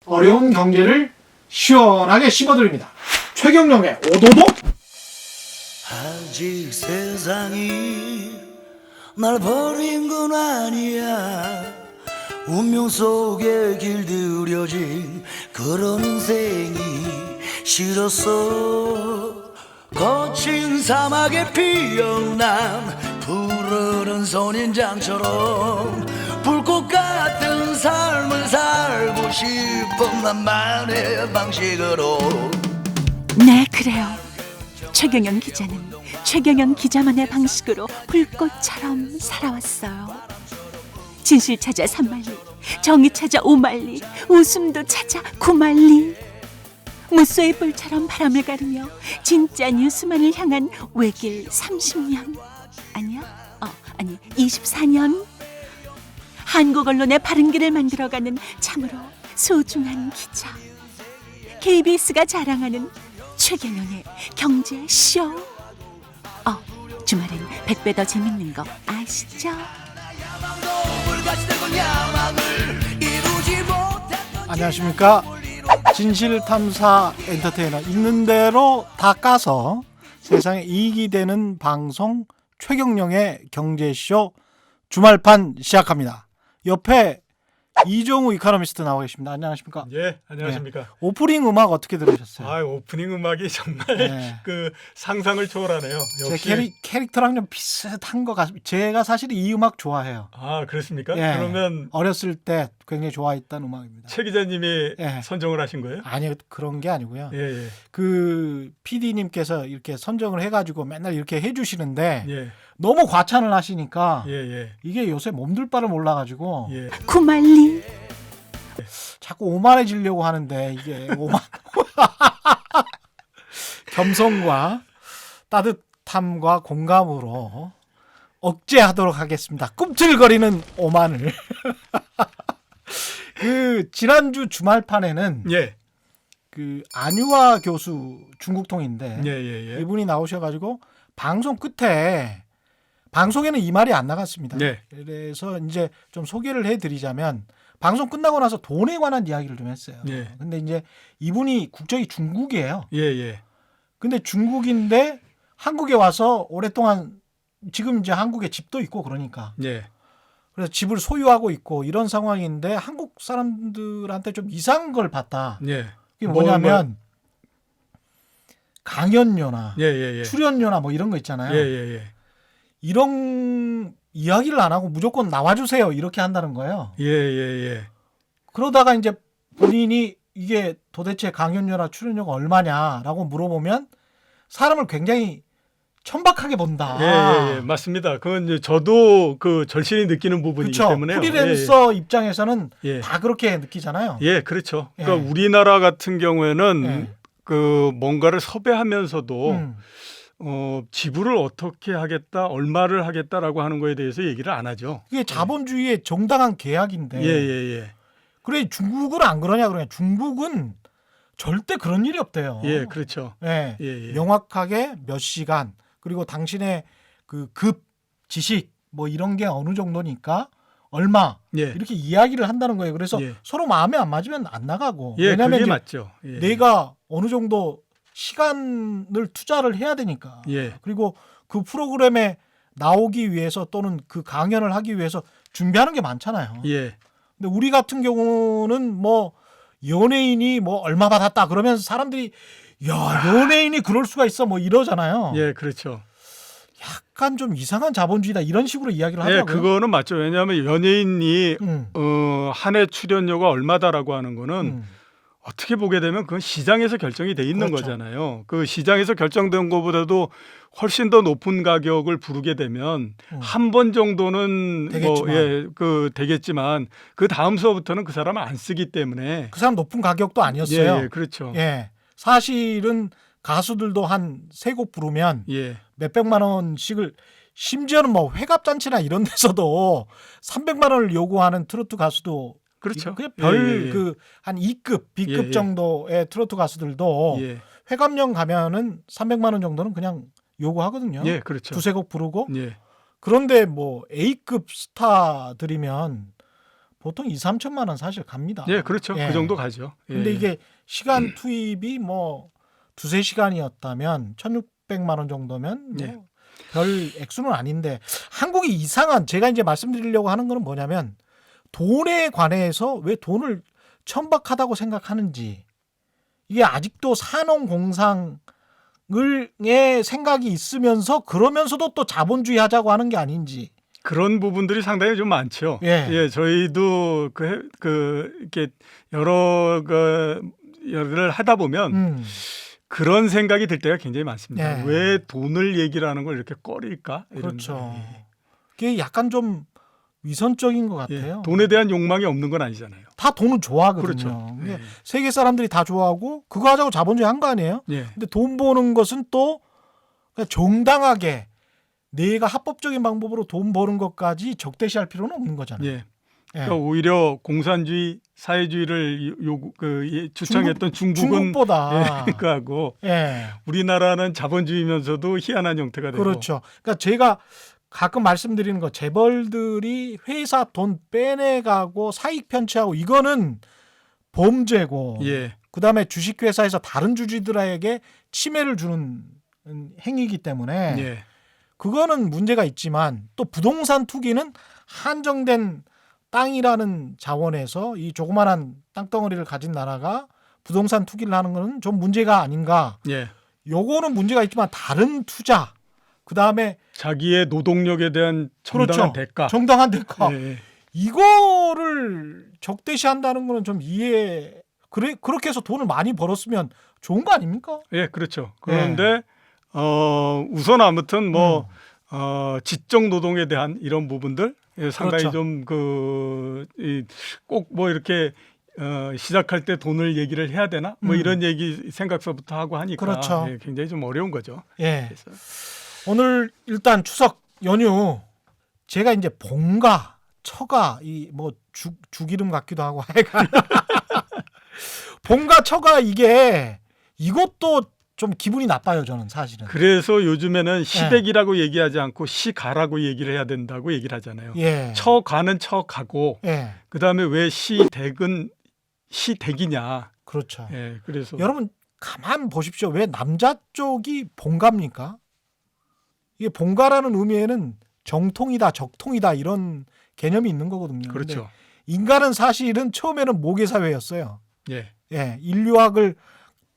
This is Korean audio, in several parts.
어려운 경제를 시원하게 씹어드립니다. 최경영의 오도독. 아직 세상이 날 버린 건 아니야. 운명 속에 길들여진 그런 인생이 싫었어. 거친 사막에 피어난 푸르른 선인장처럼 불꽃 같은 삶을 살고 싶은 나만의 방식으로. 네, 그래요. 최경영 기자는 최경영 기자만의 방식으로 불꽃처럼 살아왔어요. 진실 찾아 3만리, 정의 찾아 5만리, 웃음도 찾아 9만리. 무쏘의 뿔처럼 바람을 가르며 진짜 뉴스만을 향한 외길 30년. 아니야? 아니 24년. 한국 언론의 바른 길을 만들어가는 참으로 소중한 기자. KBS가 자랑하는 최경영의 경제쇼. 주말엔 100배 더 재밌는 거 아시죠? 안녕하십니까. 진실탐사 엔터테이너, 있는 대로 다 까서 세상에 이익이 되는 방송 최경영의 경제쇼 주말판 시작합니다. 옆에 이종우 이코노미스트 나와 계십니다. 안녕하십니까? 예, 안녕하십니까? 네. 오프닝 음악 어떻게 들으셨어요? 아, 오프닝 음악이 정말 네. 그 상상을 초월하네요. 제 역시. 캐릭터랑 좀 비슷한 것 같습니다. 제가 사실 이 음악 좋아해요. 아, 그렇습니까? 예. 그러면 어렸을 때 굉장히 좋아했던 음악입니다. 최 기자님이 예. 선정을 하신 거예요? 아니, 그런 게 아니고요. 예, 예. 그 PD님께서 이렇게 선정을 해가지고 맨날 이렇게 해주시는데 예. 너무 과찬을 하시니까 예, 예. 이게 요새 몸둘 바를 몰라가지고 예. 9만리. 자꾸 오만해지려고 하는데 이게 오만 겸손과 따뜻함과 공감으로 억제하도록 하겠습니다. 꿈틀거리는 오만을. 그 지난주 주말판에는 예. 그 안유아 교수, 중국통인데 예, 예, 예. 이분이 나오셔가지고 방송 끝에, 방송에는 이 말이 안 나갔습니다. 네. 그래서 이제 좀 소개를 해드리자면, 방송 끝나고 나서 돈에 관한 이야기를 좀 했어요. 예. 근데 이제 이분이 국적이 중국이에요. 예, 예. 근데 중국인데 한국에 와서 오랫동안, 지금 이제 한국에 집도 있고 그러니까, 예. 그래서 집을 소유하고 있고 이런 상황인데 한국 사람들한테 좀 이상한 걸 봤다. 예. 그게 뭐냐면 강연료나 예, 예, 예. 출연료나 뭐 이런 거 있잖아요. 예, 예, 예. 이런 이야기를 안 하고 무조건 나와주세요 이렇게 한다는 거예요. 예, 예, 예. 그러다가 이제 본인이 이게 도대체 강연료나 출연료가 얼마냐라고 물어보면 사람을 굉장히 천박하게 본다. 예, 예, 예. 맞습니다. 그건 이제 저도 그 절실히 느끼는 부분이기 그렇죠. 때문에 프리랜서 입장에서는 예. 다 그렇게 느끼잖아요. 예, 그렇죠. 예. 그러니까 우리나라 같은 경우에는 예. 그 뭔가를 섭외하면서도 음. 지불을 어떻게 하겠다, 얼마를 하겠다라고 하는 거에 대해서 얘기를 안 하죠. 이게 자본주의의 정당한 계약인데. 예, 예, 예. 그래, 중국은 안 그러냐 그러냐. 중국은 절대 그런 일이 없대요. 예, 그렇죠. 예. 예, 예. 명확하게 몇 시간, 그리고 당신의 그 급, 지식 뭐 이런 게 어느 정도니까 얼마, 예. 이렇게 이야기를 한다는 거예요. 그래서 예. 서로 마음에 안 맞으면 안 나가고. 예, 왜냐하면 그게 이제 맞죠. 예. 내가 어느 정도 시간을 투자를 해야 되니까. 예. 그리고 그 프로그램에 나오기 위해서 또는 그 강연을 하기 위해서 준비하는 게 많잖아요. 예. 근데 우리 같은 경우는 뭐 연예인이 뭐 얼마 받았다 그러면 사람들이 야, 연예인이 그럴 수가 있어 뭐 이러잖아요. 예, 그렇죠. 약간 좀 이상한 자본주의다 이런 식으로 이야기를 예, 하더라고요. 그거는 맞죠. 왜냐하면 연예인이 한 해 출연료가 얼마다라고 하는 거는 어떻게 보게 되면 그건 시장에서 결정이 돼 있는 그렇죠. 거잖아요. 그 시장에서 결정된 것보다도 훨씬 더 높은 가격을 부르게 되면 한 번 정도는 되겠지만. 되겠지만 그 다음서부터는 그 사람은 안 쓰기 때문에 그 사람 높은 가격도 아니었어요. 예, 예, 그렇죠. 예. 사실은 가수들도 한 세 곡 부르면 예. 몇백만 원씩을, 심지어는 뭐 회갑잔치나 이런 데서도 300만 원을 요구하는 트로트 가수도, 그렇죠. 그냥 예, 별 예, 예. 그 한 2급, B급 예, 예. 정도의 트로트 가수들도 예. 회감령 가면은 300만 원 정도는 그냥 요구하거든요. 예, 그렇죠. 두세 곡 부르고. 예. 그런데 뭐 A급 스타들이면 보통 2, 3천만 원 사실 갑니다. 예, 그렇죠. 예. 그 정도 가죠. 예. 근데 이게 시간 투입이 뭐 두세 시간이었다면 1,600만 원 정도면 뭐 예. 별 액수는 아닌데 한국이 이상한 제가 이제 말씀드리려고 하는 거는 뭐냐면 돈에 관해서 왜 돈을 천박하다고 생각하는지 이게 아직도 산업공상의 생각이 있으면서 그러면서도 또 자본주의 하자고 하는 게 아닌지 그런 부분들이 상당히 좀 많죠. 예. 저희도 이렇게 여러 를 하다 보면 그런 생각이 들 때가 굉장히 많습니다. 예. 왜 돈을 얘기를 하는 걸 이렇게 꺼릴까? 이런 그렇죠. 예. 그게 약간 좀 위선적인 것 예. 같아요. 돈에 대한 욕망이 없는 건 아니잖아요. 다 돈을 좋아하거든요. 그렇죠. 근데 예. 세계 사람들이 다 좋아하고 그거 하자고 자본주의 한 거 아니에요? 예. 근데 돈 버는 것은 또 그냥 정당하게 내가 합법적인 방법으로 돈 버는 것까지 적대시할 필요는 없는 거잖아요. 예. 예. 그러니까 오히려 공산주의, 사회주의를 주창했던 중국은 중국보다 그거하고 예. 우리나라는 자본주의면서도 희한한 형태가 되고 그렇죠. 그러니까 제가 가끔 말씀드리는 거 재벌들이 회사 돈 빼내가고 사익 편취하고 이거는 범죄고 예. 그다음에 주식회사에서 다른 주주들에게 침해를 주는 행위이기 때문에 예. 그거는 문제가 있지만 또 부동산 투기는 한정된 땅이라는 자원에서 이 조그만한 땅덩어리를 가진 나라가 부동산 투기를 하는 거는 좀 문제가 아닌가. 예. 요거는 문제가 있지만 다른 투자 그다음에 자기의 노동력에 대한 정당한 그렇죠. 대가. 정당한 대가. 예. 이거를 적대시한다는 거는 좀 그렇게 해서 돈을 많이 벌었으면 좋은 거 아닙니까? 예, 그렇죠. 그런데 우선 아무튼 지적 노동에 대한 이런 부분들 상당히 그렇죠. 좀 꼭 뭐 이렇게 시작할 때 돈을 얘기를 해야 되나? 뭐 이런 얘기 생각서부터 하고 하니까 그렇죠. 예, 굉장히 좀 어려운 거죠. 예. 그래서 오늘 일단 추석 연휴 제가 이제 봉가, 처가 이 뭐 죽이름 같기도 하고 하여간 봉가, 처가 이것도 좀 기분이 나빠요 저는 사실은. 그래서 요즘에는 시댁이라고 얘기하지 않고 시가라고 얘기를 해야 된다고 얘기를 하잖아요. 예. 처가는 처가고 예. 그다음에 왜 시댁은 시댁이냐. 그렇죠. 예, 그래서 여러분 가만 보십시오. 왜 남자 쪽이 봉가입니까? 이게 봉가라는 의미에는 정통이다, 적통이다 이런 개념이 있는 거거든요. 그렇죠. 근데 인간은 사실은 처음에는 모계 사회였어요. 예. 예, 인류학을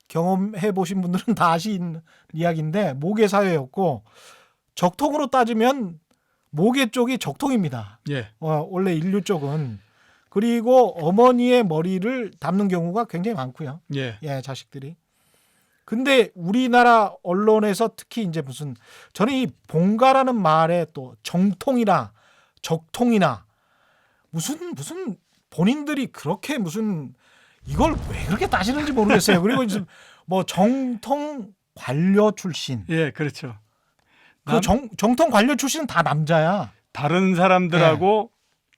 경험해 보신 분들은 다 아시는 이야기인데 모계 사회였고 적통으로 따지면 모계 쪽이 적통입니다. 예. 원래 인류 쪽은 그리고 어머니의 머리를 담는 경우가 굉장히 많고요. 예. 예, 자식들이. 근데 우리나라 언론에서 특히 이제 저는 이 봉가라는 말에 또 정통이나 적통이나 무슨 본인들이 그렇게 이걸 왜 그렇게 따지는지 모르겠어요. 그리고 이제 뭐 정통 관료 출신. 예, 그렇죠. 그 정통 관료 출신은 다 남자야. 다른 사람들하고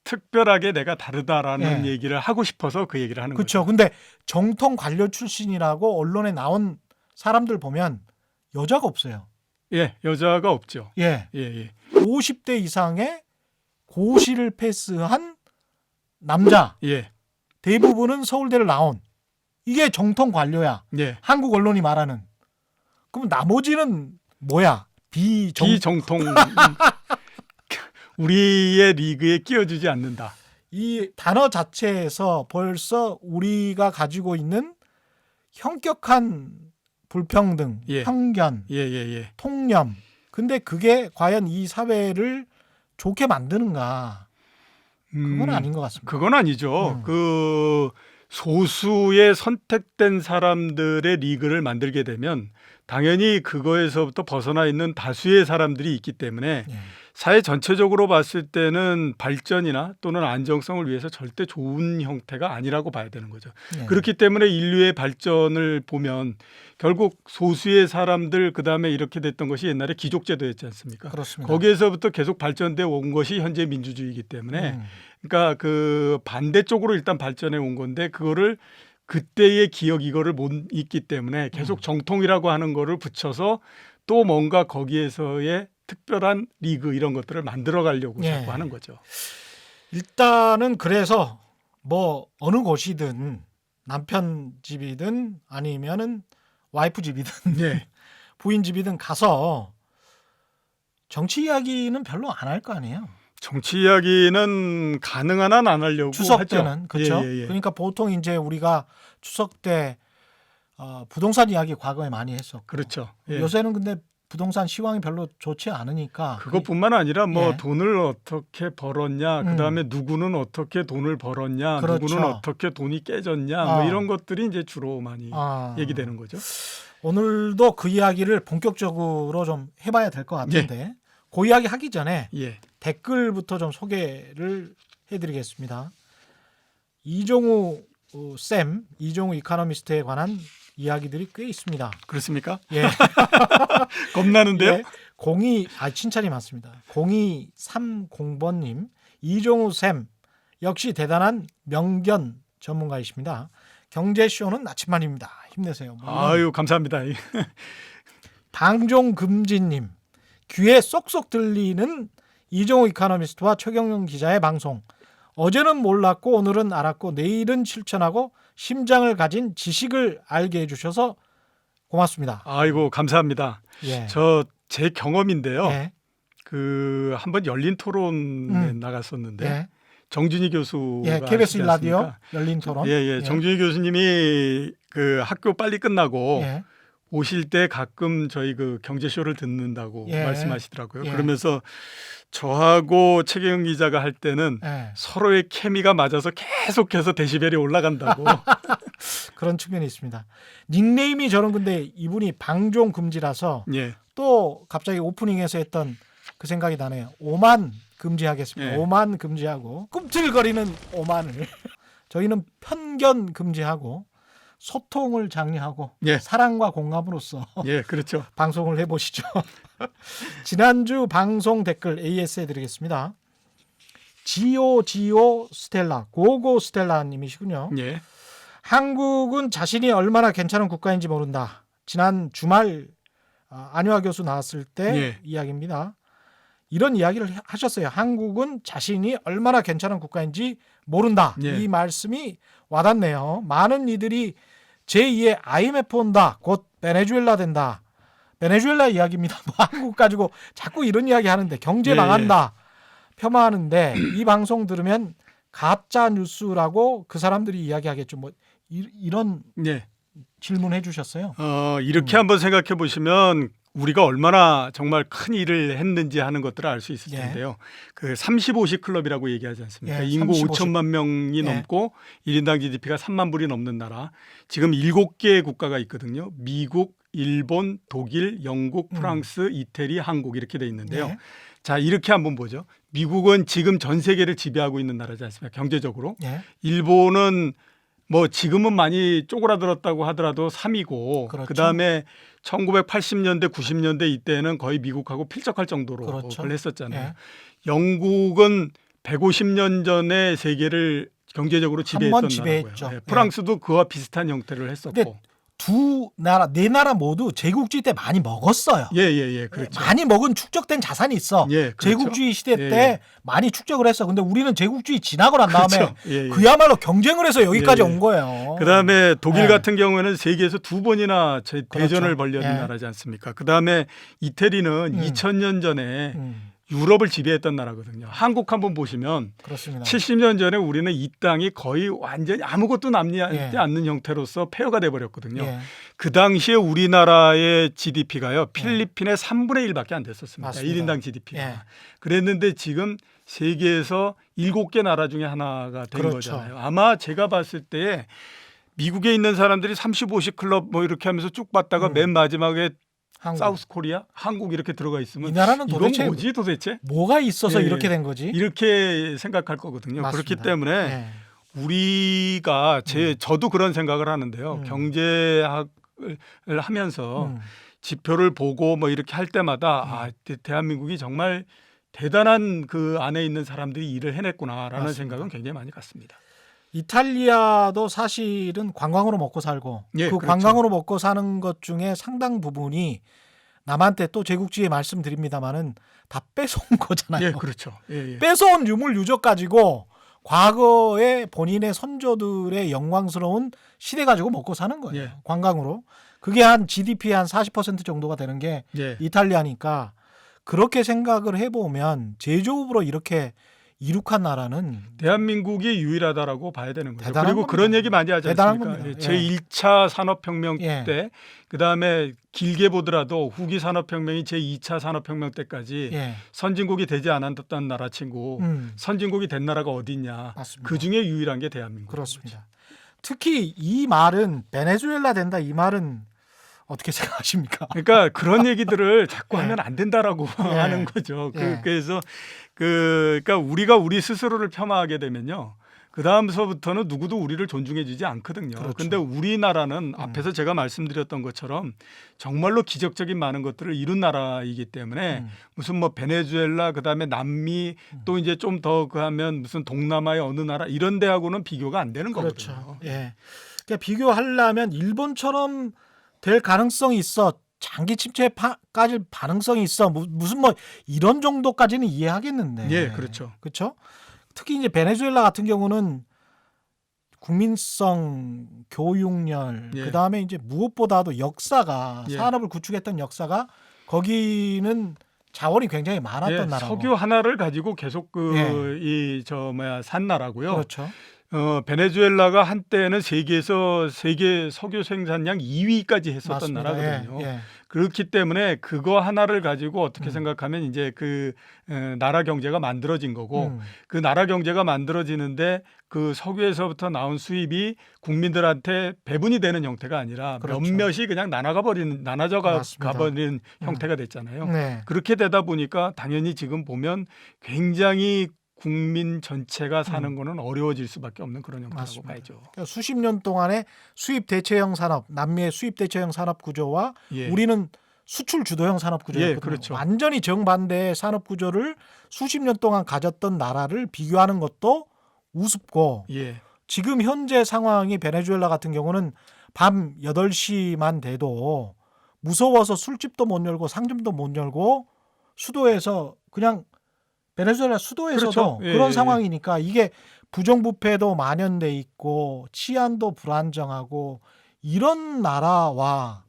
특별하게 내가 다르다라는 예. 얘기를 하고 싶어서 그 얘기를 하는 그렇죠. 거죠. 근데 정통 관료 출신이라고 언론에 나온 사람들 보면 여자가 없어요. 예, 여자가 없죠. 예. 예, 예. 50대 이상의 고시를 패스한 남자 예. 대부분은 서울대를 나온 이게 정통 관료야. 예. 한국 언론이 말하는. 그럼 나머지는 뭐야? 비정통 우리의 리그에 끼워주지 않는다. 이 단어 자체에서 벌써 우리가 가지고 있는 형격한 불평등, 예. 편견, 예, 예, 예. 통념. 근데 그게 과연 이 사회를 좋게 만드는가? 그건 아닌 것 같습니다. 그건 아니죠. 그 소수의 선택된 사람들의 리그를 만들게 되면 당연히 그거에서부터 벗어나 있는 다수의 사람들이 있기 때문에 예. 사회 전체적으로 봤을 때는 발전이나 또는 안정성을 위해서 절대 좋은 형태가 아니라고 봐야 되는 거죠. 예. 그렇기 때문에 인류의 발전을 보면 결국 소수의 사람들 그다음에 이렇게 됐던 것이 옛날에 귀족제도였지 않습니까? 그렇습니다. 거기에서부터 계속 발전돼 온 것이 현재 민주주의이기 때문에 그러니까 그 반대쪽으로 일단 발전해 온 건데 그거를 그때의 기억 이거를 못 잊기 때문에 계속 정통이라고 하는 거를 붙여서 또 뭔가 거기에서의 특별한 리그 이런 것들을 만들어 가려고 예. 자꾸 하는 거죠. 일단은 그래서 뭐 어느 곳이든 남편 집이든 아니면은 와이프 집이든 예. 부인 집이든 가서 정치 이야기는 별로 안 할 거 아니에요. 정치 이야기는 가능한 한 안 하려고 추석 하죠. 때는 그렇죠. 예, 예, 예. 그러니까 보통 이제 우리가 추석 때 부동산 이야기 과거에 많이 했었고 그렇죠. 예. 요새는 근데 부동산 시황이 별로 좋지 않으니까 그것뿐만 아니라 뭐 예. 돈을 어떻게 벌었냐, 그다음에 누구는 어떻게 돈을 벌었냐, 그렇죠. 누구는 어떻게 돈이 깨졌냐, 뭐 이런 것들이 이제 주로 많이 얘기되는 거죠. 오늘도 그 이야기를 본격적으로 좀 해봐야 될 것 같은데 그 이야기 하기 전에 예. 댓글부터 좀 소개를 해드리겠습니다. 이종우 쌤, 이종우 이코노미스트에 관한 이야기들이 꽤 있습니다. 그렇습니까? 예. 겁나는데요? 예. 칭찬이 많습니다. 0230번님, 이종우 쌤 역시 대단한 명견 전문가이십니다. 경제쇼는 나침반입니다. 힘내세요. 아유, 감사합니다. 방종금지님, 귀에 쏙쏙 들리는 이종우 이코노미스트와 최경영 기자의 방송. 어제는 몰랐고 오늘은 알았고 내일은 실천하고 심장을 가진 지식을 알게 해주셔서 고맙습니다. 아이고, 감사합니다. 예. 제 경험인데요. 예. 그 한번 열린 토론에 나갔었는데 예. 정준희 교수가 예. KBS 하시지 라디오 않습니까? 열린 토론. 예. 정준희 교수님이 그 학교 빨리 끝나고 예. 오실 때 가끔 저희 그 경제쇼를 듣는다고 예. 말씀하시더라고요. 예. 그러면서 저하고 최경영 기자가 할 때는 예. 서로의 케미가 맞아서 계속해서 데시벨이 올라간다고. 그런 측면이 있습니다. 닉네임이 저는 근데 이분이 방종금지라서 예. 또 갑자기 오프닝에서 했던 그 생각이 나네요. 오만 금지하겠습니다. 예. 오만 금지하고 꿈틀거리는 오만을 저희는 편견 금지하고 소통을 장려하고 예. 사랑과 공감으로써 예, 그렇죠. 방송을 해보시죠. 지난주 방송 댓글 AS 해드리겠습니다. 지오 스텔라 고고 스텔라님이시군요. 예. 한국은 자신이 얼마나 괜찮은 국가인지 모른다. 지난 주말 안효아 교수 나왔을 때 예. 이야기입니다. 이런 이야기를 하셨어요. 한국은 자신이 얼마나 괜찮은 국가인지 모른다. 예. 이 말씀이 와닿네요. 많은 이들이 제2의 IMF 온다. 곧 베네수엘라 된다. 베네수엘라 이야기입니다. 뭐 한국 가지고 자꾸 이런 이야기 하는데 경제 예. 망한다. 폄하하는데 이 방송 들으면 가짜 뉴스라고 그 사람들이 이야기하겠죠. 뭐 이런 예. 질문해 주셨어요. 이렇게 한번 생각해 보시면 우리가 얼마나 정말 큰 일을 했는지 하는 것들을 알 수 있을 예. 텐데요. 그 35시 클럽이라고 얘기하지 않습니까? 예, 인구 35시. 5천만 명이 예. 넘고 1인당 GDP가 3만 불이 넘는 나라. 지금 7개의 국가가 있거든요. 미국, 일본, 독일, 영국, 프랑스, 이태리, 한국 이렇게 돼 있는데요. 예. 자, 이렇게 한번 보죠. 미국은 지금 전 세계를 지배하고 있는 나라지 않습니까? 경제적으로. 예. 일본은 뭐 지금은 많이 쪼그라들었다고 하더라도 3위고 그렇죠. 그다음에 1980년대 90년대 이때는 거의 미국하고 필적할 정도로 그렇죠. 그걸 했었잖아요. 예. 영국은 150년 전에 세계를 경제적으로 지배했던 지배했죠. 나라고요. 예. 프랑스도 그와 비슷한 형태를 했었고. 근데 네 나라 모두 제국주의 때 많이 먹었어요. 예, 그렇죠. 많이 먹은 축적된 자산이 있어. 예, 그렇죠. 제국주의 시대 예, 때 예. 많이 축적을 했어. 근데 우리는 제국주의 지나고 난 다음에 그렇죠. 예. 그야말로 경쟁을 해서 여기까지 예, 예. 온 거예요. 그다음에 독일 예. 같은 경우에는 세계에서 2번이나 대전을 그렇죠. 벌였는 예. 나라지 않습니까? 그다음에 이태리는 2000년 전에 유럽을 지배했던 나라거든요. 한국 한번 보시면 그렇습니다. 70년 전에 우리는 이 땅이 거의 완전히 아무것도 남지 예. 않는 형태로서 폐허가 돼 버렸거든요. 예. 그 당시에 우리나라의 GDP가요. 필리핀의 3분의 1밖에 안 됐었습니다. 맞습니다. 1인당 GDP가. 예. 그랬는데 지금 세계에서 7개 나라 중에 하나가 된 그렇죠. 거잖아요. 아마 제가 봤을 때 미국에 있는 사람들이 35시 클럽 뭐 이렇게 하면서 쭉 봤다가 맨 마지막에 한국. 사우스 코리아, 한국 이렇게 들어가 있으면 이 나라는 이건 도대체 뭐지 도대체? 뭐가 있어서 예, 이렇게 된 거지? 이렇게 생각할 거거든요. 맞습니다. 그렇기 때문에 예. 우리가 저도 그런 생각을 하는데요. 경제학을 하면서 지표를 보고 뭐 이렇게 할 때마다 대한민국이 정말 대단한 그 안에 있는 사람들이 일을 해냈구나라는 맞습니다. 생각은 굉장히 많이 갔습니다. 이탈리아도 사실은 관광으로 먹고 살고 예, 그 그렇죠. 관광으로 먹고 사는 것 중에 상당 부분이 남한테 또 제국주의 말씀드립니다마는 다 뺏어온 거잖아요. 예, 그렇죠. 예. 뺏어온 유물 유적 가지고 과거에 본인의 선조들의 영광스러운 시대 가지고 먹고 사는 거예요. 예. 관광으로. 그게 한 GDP의 한 40% 정도가 되는 게 예. 이탈리아니까 그렇게 생각을 해보면 제조업으로 이렇게 이룩한 나라는 대한민국이 유일하다라고 봐야 되는 거죠. 대단한 그리고 겁니다. 그런 얘기 많이 하지 대단한 않습니까? 겁니다. 제 1차 산업혁명 예. 때, 그다음에 길게 보더라도 후기 산업혁명이 제 2차 산업혁명 때까지 예. 선진국이 되지 않았던 나라 친구, 선진국이 된 나라가 어디 있냐. 맞습니다. 그 중에 유일한 게 대한민국. 그렇습니다. 특히 이 말은 베네수엘라 된다 이 말은 어떻게 생각하십니까? 그러니까 그런 얘기들을 자꾸 예. 하면 안 된다라고 예. 하는 거죠. 예. 그래서 그러니까 우리가 우리 스스로를 폄하하게 되면요. 그 다음서부터는 누구도 우리를 존중해주지 않거든요. 그렇죠. 그런데 우리나라는 앞에서 제가 말씀드렸던 것처럼 정말로 기적적인 많은 것들을 이룬 나라이기 때문에 무슨 뭐 베네수엘라 그다음에 남미 또 이제 좀 더 그하면 무슨 동남아의 어느 나라 이런 데하고는 비교가 안 되는 그렇죠. 거거든요. 예. 그러니까 비교하려면 일본처럼 될 가능성이 있어. 장기 침체까지 가능성이 있어. 무슨 뭐 이런 정도까지는 이해하겠는데. 예, 그렇죠. 그렇죠? 특히 이제 베네수엘라 같은 경우는 국민성, 교육열, 예. 그다음에 이제 무엇보다도 역사가 예. 산업을 구축했던 역사가 거기는 자원이 굉장히 많았던 예, 나라고. 석유 하나를 가지고 계속 예. 산 나라고요. 그렇죠. 베네수엘라가 한때는 세계 석유 생산량 2위까지 했었던 맞습니다. 나라거든요. 예. 그렇기 때문에 그거 하나를 가지고 어떻게 생각하면 이제 그 나라 경제가 만들어진 거고 그 나라 경제가 만들어지는데 그 석유에서부터 나온 수입이 국민들한테 배분이 되는 형태가 아니라 그렇죠. 몇몇이 그냥 나눠져 맞습니다. 가버리는 형태가 됐잖아요. 네. 그렇게 되다 보니까 당연히 지금 보면 굉장히 국민 전체가 사는 거는 어려워질 수밖에 없는 그런 형태라고 맞습니다. 봐야죠. 그러니까 수십 년 동안의 수입 대체형 산업, 남미의 수입 대체형 산업 구조와 예. 우리는 수출 주도형 산업 구조였거든요. 예, 그렇죠. 완전히 정반대의 산업 구조를 수십 년 동안 가졌던 나라를 비교하는 것도 우습고 예. 지금 현재 상황이 베네수엘라 같은 경우는 밤 8시만 돼도 무서워서 술집도 못 열고 상점도 못 열고 수도에서 그냥 베네수엘라 수도에서도 그렇죠. 예, 그런 예, 상황이니까 이게 부정부패도 만연돼 있고 치안도 불안정하고 이런 나라와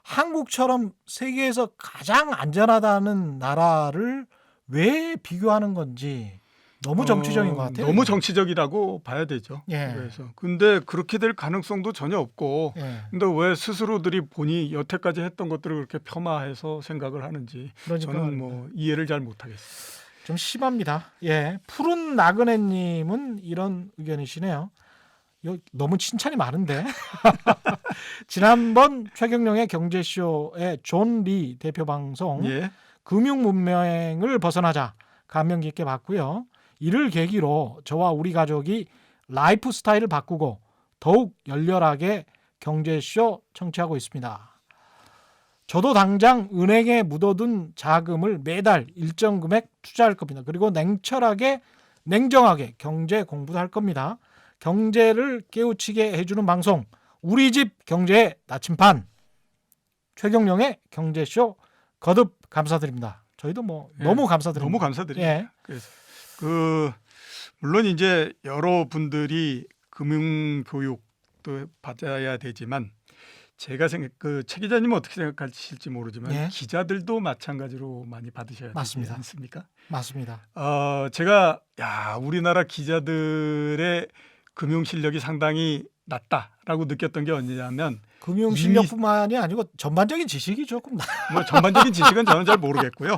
한국처럼 세계에서 가장 안전하다는 나라를 왜 비교하는 건지 너무 정치적인 것 같아요. 너무 정치적이라고 봐야 되죠. 예. 그래서 근데 그렇게 될 가능성도 전혀 없고 예. 근데 왜 스스로들이 본이 여태까지 했던 것들을 그렇게 폄하해서 생각을 하는지 그러니까 저는 뭐 이해를 잘 못하겠어요. 좀 심합니다. 예, 푸른 나그네님은 이런 의견이시네요. 너무 칭찬이 많은데 지난번 최경영의 경제쇼의 존 리 대표 방송 예. 금융 문명을 벗어나자 감명 깊게 봤고요. 이를 계기로 저와 우리 가족이 라이프 스타일을 바꾸고 더욱 열렬하게 경제쇼 청취하고 있습니다. 저도 당장 은행에 묻어둔 자금을 매달 일정 금액 투자할 겁니다. 그리고 냉정하게 경제 공부도 할 겁니다. 경제를 깨우치게 해주는 방송 우리 집 경제의 나침반 최경영의 경제쇼 거듭 감사드립니다. 저희도 뭐 예, 너무 감사드립니다. 너무 감사드립니다. 예. 그래서 물론 이제 여러분들이 금융 교육도 받아야 되지만 제가 최 기자님은 어떻게 생각하실지 모르지만 예. 기자들도 마찬가지로 많이 받으셔야 맞습니다. 되지 않습니까? 맞습니다. 제가 우리나라 기자들의 금융 실력이 상당히 낮다라고 느꼈던 게 언제냐면 금융 실력뿐만이 아니고 전반적인 지식이 조금 뭐 전반적인 지식은 저는 잘 모르겠고요.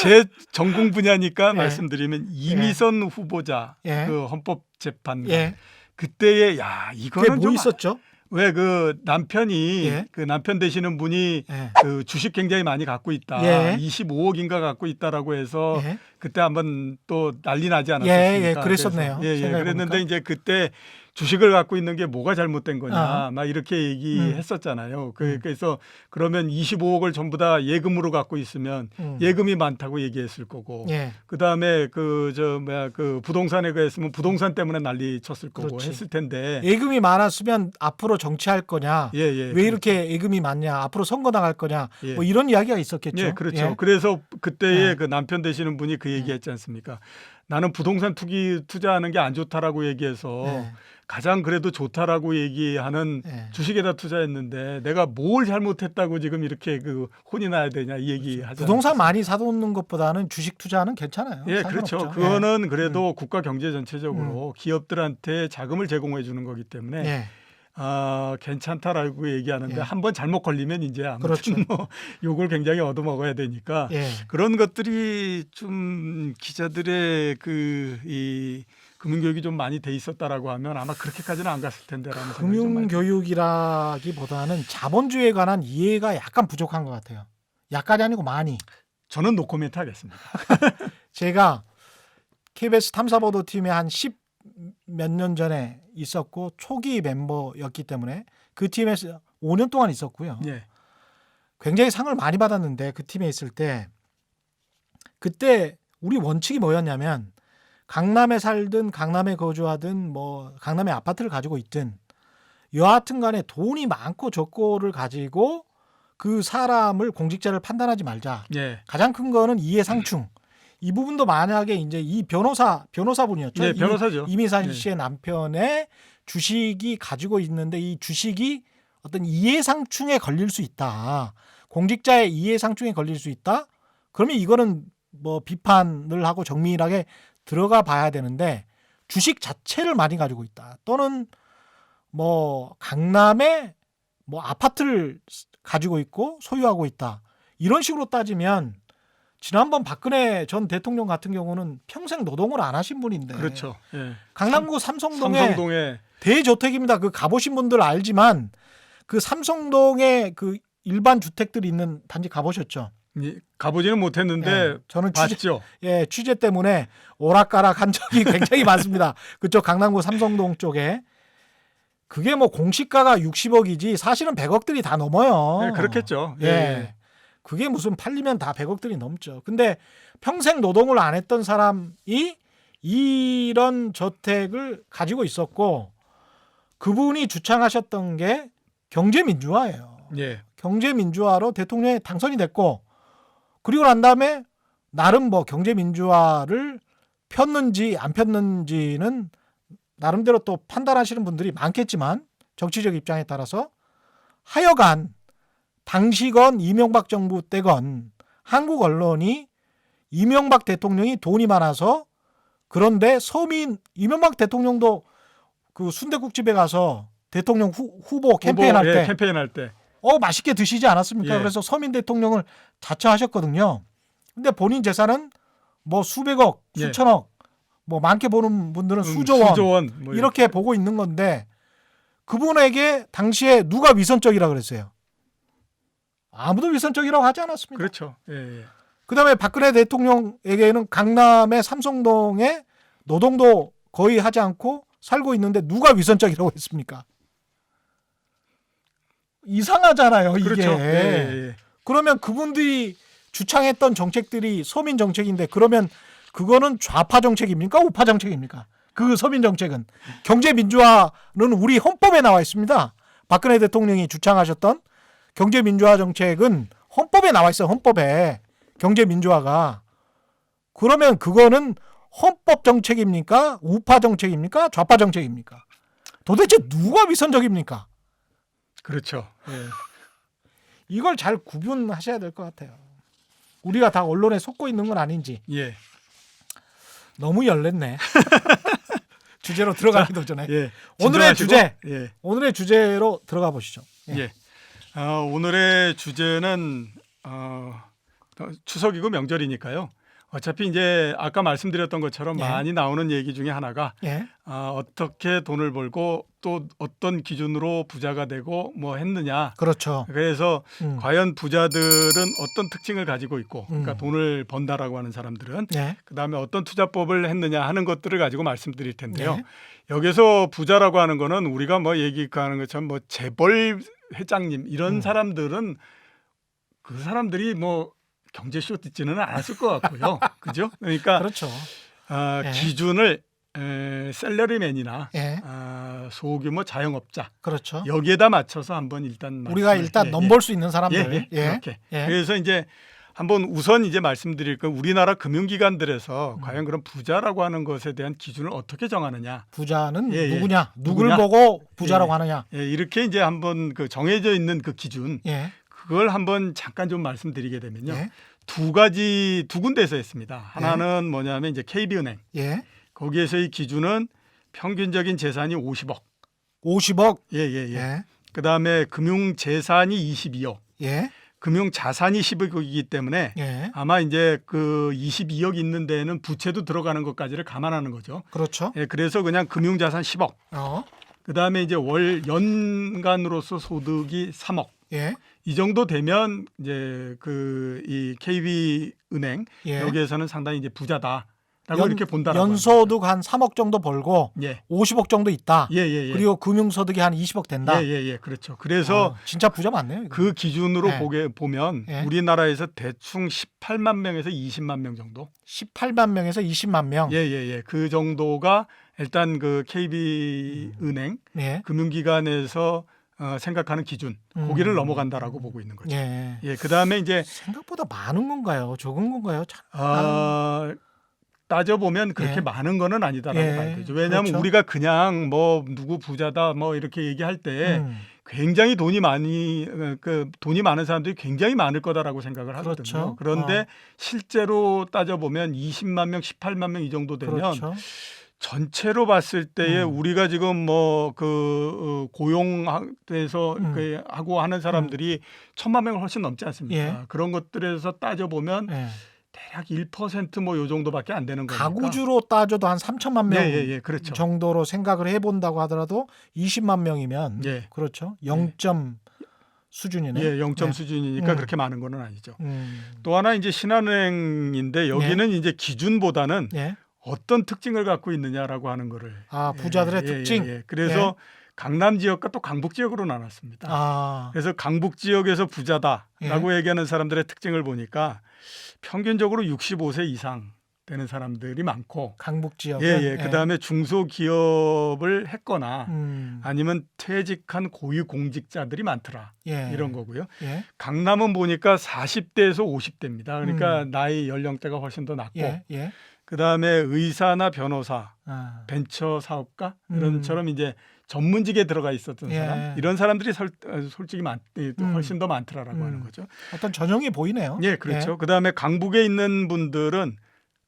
제 전공 분야니까 예. 말씀드리면 이미선 후보자 예. 그 헌법재판관 예. 그때의 그게 이거는 뭐 좀 있었죠? 왜 그 남편이 예. 그 남편 되시는 분이 예. 그 주식 굉장히 많이 갖고 있다. 예. 25억인가 갖고 있다라고 해서 예. 그때 한번 또 난리 나지 않았습니까? 예, 그랬었네요. 그래서, 생각해보니까. 그랬는데 이제 그때 주식을 갖고 있는 게 뭐가 잘못된 거냐 아. 막 이렇게 얘기했었잖아요. 그래서 그러면 25억을 전부 다 예금으로 갖고 있으면 예금이 많다고 얘기했을 거고 예. 그다음에 그 부동산에 그랬으면 부동산 때문에 난리 쳤을 거고 그렇지. 했을 텐데 예금이 많았으면 앞으로 정치할 거냐? 예. 왜 이렇게 예금이 많냐? 앞으로 선거 나갈 거냐? 예. 뭐 이런 이야기가 있었겠죠. 예, 그렇죠. 예. 그래서 그때의 예. 그 남편 되시는 분이 그 얘기했지 않습니까? 나는 부동산 투자하는 게 안 좋다라고 얘기해서 네. 가장 그래도 좋다라고 얘기하는 네. 주식에다 투자했는데 내가 뭘 잘못했다고 지금 이렇게 그 혼이 나야 되냐 이 얘기 하잖아요. 부동산 많이 사놓는 것보다는 주식 투자는 괜찮아요. 예, 상관없죠. 그렇죠. 그거는 예. 그래도 국가 경제 전체적으로 기업들한테 자금을 제공해 주는 거기 때문에 예. 괜찮다라고 얘기하는데 예. 한번 잘못 걸리면 이제 아무튼 그렇죠. 뭐 욕을 굉장히 얻어먹어야 되니까 예. 그런 것들이 좀 기자들의 이 금융교육이 좀 많이 돼 있었다라고 하면 아마 그렇게까지는 안 갔을 텐데라는 생각이 좀 많이 들어요. 금융교육이라기보다는 자본주의에 관한 이해가 약간 부족한 것 같아요. 약간이 아니고 많이. 저는 노코멘트 하겠습니다. 제가 KBS 탐사보도팀에 한 10 몇 년 전에 있었고 초기 멤버였기 때문에 그 팀에서 5년 동안 있었고요. 예. 굉장히 상을 많이 받았는데 그 팀에 있을 때 그때 우리 원칙이 뭐였냐면 강남에 살든 강남에 거주하든 뭐 강남에 아파트를 가지고 있든 여하튼 간에 돈이 많고 적고를 가지고 그 사람을 공직자를 판단하지 말자. 예. 가장 큰 거는 이해상충. 이 부분도 만약에 이제 이 변호사분이었죠. 네, 변호사죠. 이미산 네. 씨의 남편의 주식이 가지고 있는데 이 주식이 어떤 이해상충에 걸릴 수 있다. 공직자의 이해상충에 걸릴 수 있다. 그러면 이거는 뭐 비판을 하고 정밀하게 들어가 봐야 되는데 주식 자체를 많이 가지고 있다. 또는 뭐 강남에 뭐 아파트를 가지고 있고 소유하고 있다. 이런 식으로 따지면 지난번 박근혜 전 대통령 같은 경우는 평생 노동을 안 하신 분인데 그렇죠. 예. 강남구 삼성동에 삼성동에 대저택입니다. 그 가보신 분들 알지만 그 삼성동에 그 일반 주택들이 있는 단지 가보셨죠? 가보지는 못했는데 예, 저는 봤죠. 취재 때문에 오락가락 한 적이 굉장히 많습니다. 그쪽 강남구 삼성동 쪽에 그게 뭐 공시가가 60억이지 사실은 100억들이 다 넘어요. 네, 그렇겠죠. 예. 예. 그게 무슨 팔리면 다 100억들이 넘죠. 근데 평생 노동을 안 했던 사람이 이런 저택을 가지고 있었고 그분이 주창하셨던 게 경제민주화예요. 예. 경제민주화로 대통령에 당선이 됐고 그리고 난 다음에 나름 뭐 경제민주화를 폈는지 안 폈는지는 나름대로 또 판단하시는 분들이 많겠지만 정치적 입장에 따라서 하여간 당시건 이명박 정부 때건 한국 언론이 이명박 대통령이 돈이 많아서 그런데 서민 이명박 대통령도 그 순댓국집에 가서 대통령 후보 캠페인할 때 캠페인할 때 맛있게 드시지 않았습니까? 예. 그래서 서민 대통령을 자처하셨거든요. 근데 본인 재산은 뭐 수백억, 예. 수천억, 뭐 많게 보는 분들은 수조 원 뭐 이렇게 보고 있는 건데 그분에게 당시에 누가 위선적이라 그랬어요? 아무도 위선적이라고 하지 않았습니다. 그렇죠. 예. 그다음에 박근혜 대통령에게는 강남의 삼성동에 노동도 거의 하지 않고 살고 있는데 누가 위선적이라고 했습니까? 이상하잖아요, 이게. 그렇죠. 예. 그러면 그분들이 주창했던 정책들이 서민 정책인데 그러면 그거는 좌파 정책입니까? 우파 정책입니까? 그 서민 정책은 경제 민주화는 우리 헌법에 나와 있습니다. 박근혜 대통령이 주창하셨던 경제 민주화 정책은 헌법에 나와 있어요. 헌법에 경제 민주화가. 그러면 그거는 헌법 정책입니까? 우파 정책입니까? 좌파 정책입니까? 도대체 누가 위선적입니까? 그렇죠. 예. 이걸 잘 구분하셔야 될 것 같아요. 우리가 다 언론에 속고 있는 건 아닌지. 예. 너무 열렸네. 주제로 들어가기도 전에. 예. 오늘의 진정하시고, 주제. 예. 오늘의 주제로 들어가 보시죠. 예. 오늘의 주제는 추석이고 명절이니까요. 어차피 이제 아까 말씀드렸던 것처럼 예. 많이 나오는 얘기 중에 하나가 예. 어떻게 돈을 벌고 또 어떤 기준으로 부자가 되고 뭐 했느냐. 그렇죠. 그래서 과연 부자들은 어떤 특징을 가지고 있고 그러니까 음. 돈을 번다라고 하는 사람들은 예. 그다음에 어떤 투자법을 했느냐 하는 것들을 가지고 말씀드릴 텐데요. 네. 여기서 부자라고 하는 거는 우리가 뭐 얘기하는 것처럼 뭐 재벌 회장님 이런 사람들은 그 사람들이 뭐 경제쇼 듣지는 않았을 것 같고요. 그죠? 그러니까 그렇죠. 예. 기준을 셀러리맨이나 예. 소규모 자영업자 그렇죠. 여기에다 맞춰서 한번 일단 우리가 일단 넘볼 수 있는 사람들. 예. 그렇게. 예. 그래서 이제 한번 우선 이제 말씀드릴 건 우리나라 금융기관들에서 과연 그런 부자라고 하는 것에 대한 기준을 어떻게 정하느냐. 부자는 예, 예. 누구냐? 누구를 누구냐? 보고 부자라고 예. 하느냐? 예, 이렇게 이제 한번 그 정해져 있는 그 기준 예. 그걸 한번 잠깐 좀 말씀드리게 되면요. 예. 두 군데에서 했습니다. 하나는 뭐냐면 이제 KB은행. 예. 거기에서의 기준은 평균적인 재산이 50억. 50억. 예, 예, 예. 예. 그다음에 금융 재산이 22억. 예. 금융 자산이 10억이기 때문에 예. 아마 이제 그 22억 있는 데에는 부채도 들어가는 것까지를 감안하는 거죠. 그렇죠. 예, 그래서 그냥 금융 자산 10억. 그다음에 이제 연간으로서 소득이 3억. 예. 이 정도 되면 이제 그 이 KB은행 예. 여기에서는 상당히 이제 부자다라고 이렇게 본다라고. 연소득 한 3억 정도 벌고 예. 50억 정도 있다. 예, 예, 예. 그리고 금융소득이 한 20억 된다. 예, 예, 예. 그렇죠. 그래서 진짜 부자 맞네요. 이거. 그 기준으로 예. 보면 예. 우리나라에서 대충 18만 명에서 20만 명 정도. 18만 명에서 20만 명. 예, 예, 예. 그 정도가 일단 그 KB은행 예. 금융기관에서 생각하는 기준 거기를 넘어간다라고 보고 있는 거죠. 예. 예. 그다음에 이제 생각보다 많은 건가요? 적은 건가요? 따져보면 그렇게 예. 많은 거는 아니다라고 예. 봐야 되죠. 왜냐하면 그렇죠. 우리가 그냥 뭐 누구 부자다 뭐 이렇게 얘기할 때 굉장히 돈이 많은 사람들이 굉장히 많을 거다라고 생각을 그렇죠. 하거든요. 그런데 실제로 따져보면 20만 명, 18만 명 이 정도 되면 그렇죠. 전체로 봤을 때에 우리가 지금 뭐 그 고용돼서 그 하고 하는 사람들이 1,000만 명을 훨씬 넘지 않습니까? 예. 그런 것들에서 따져보면 예. 대략 1%뭐 요 정도밖에 안 되는 거니까. 가구주로 따져도 한 3천만 명 예, 예, 예, 그렇죠. 정도로 생각을 해본다고 하더라도 20만 명이면 예. 그렇죠. 0점 수준이네. 예, 0점 예. 수준이니까 그렇게 많은 거는 아니죠. 음. 또 하나 이제 신한은행인데 여기는 이제 기준보다는 예. 어떤 특징을 갖고 있느냐라고 하는 거를. 아, 부자들의 예, 특징. 예, 예. 그래서 강남 지역과 또 강북 지역으로 나눴습니다. 아. 그래서 강북 지역에서 부자다라고 얘기하는 사람들의 특징을 보니까 평균적으로 65세 이상 되는 사람들이 많고, 강북 지역은 예, 예. 그다음에 중소기업을 했거나 음. 아니면 퇴직한 고위공직자들이 많더라. 예. 이런 거고요. 예. 강남은 보니까 40대에서 50대입니다. 그러니까 나이 연령대가 훨씬 더 낮고, 예. 예. 그다음에 의사나 변호사, 아. 벤처 사업가 이런처럼 이제 전문직에 들어가 있었던 예. 사람 이런 사람들이 솔직히 훨씬 더 많더라라고 하는 거죠. 어떤 전형이 보이네요. 예, 그렇죠. 그다음에 강북에 있는 분들은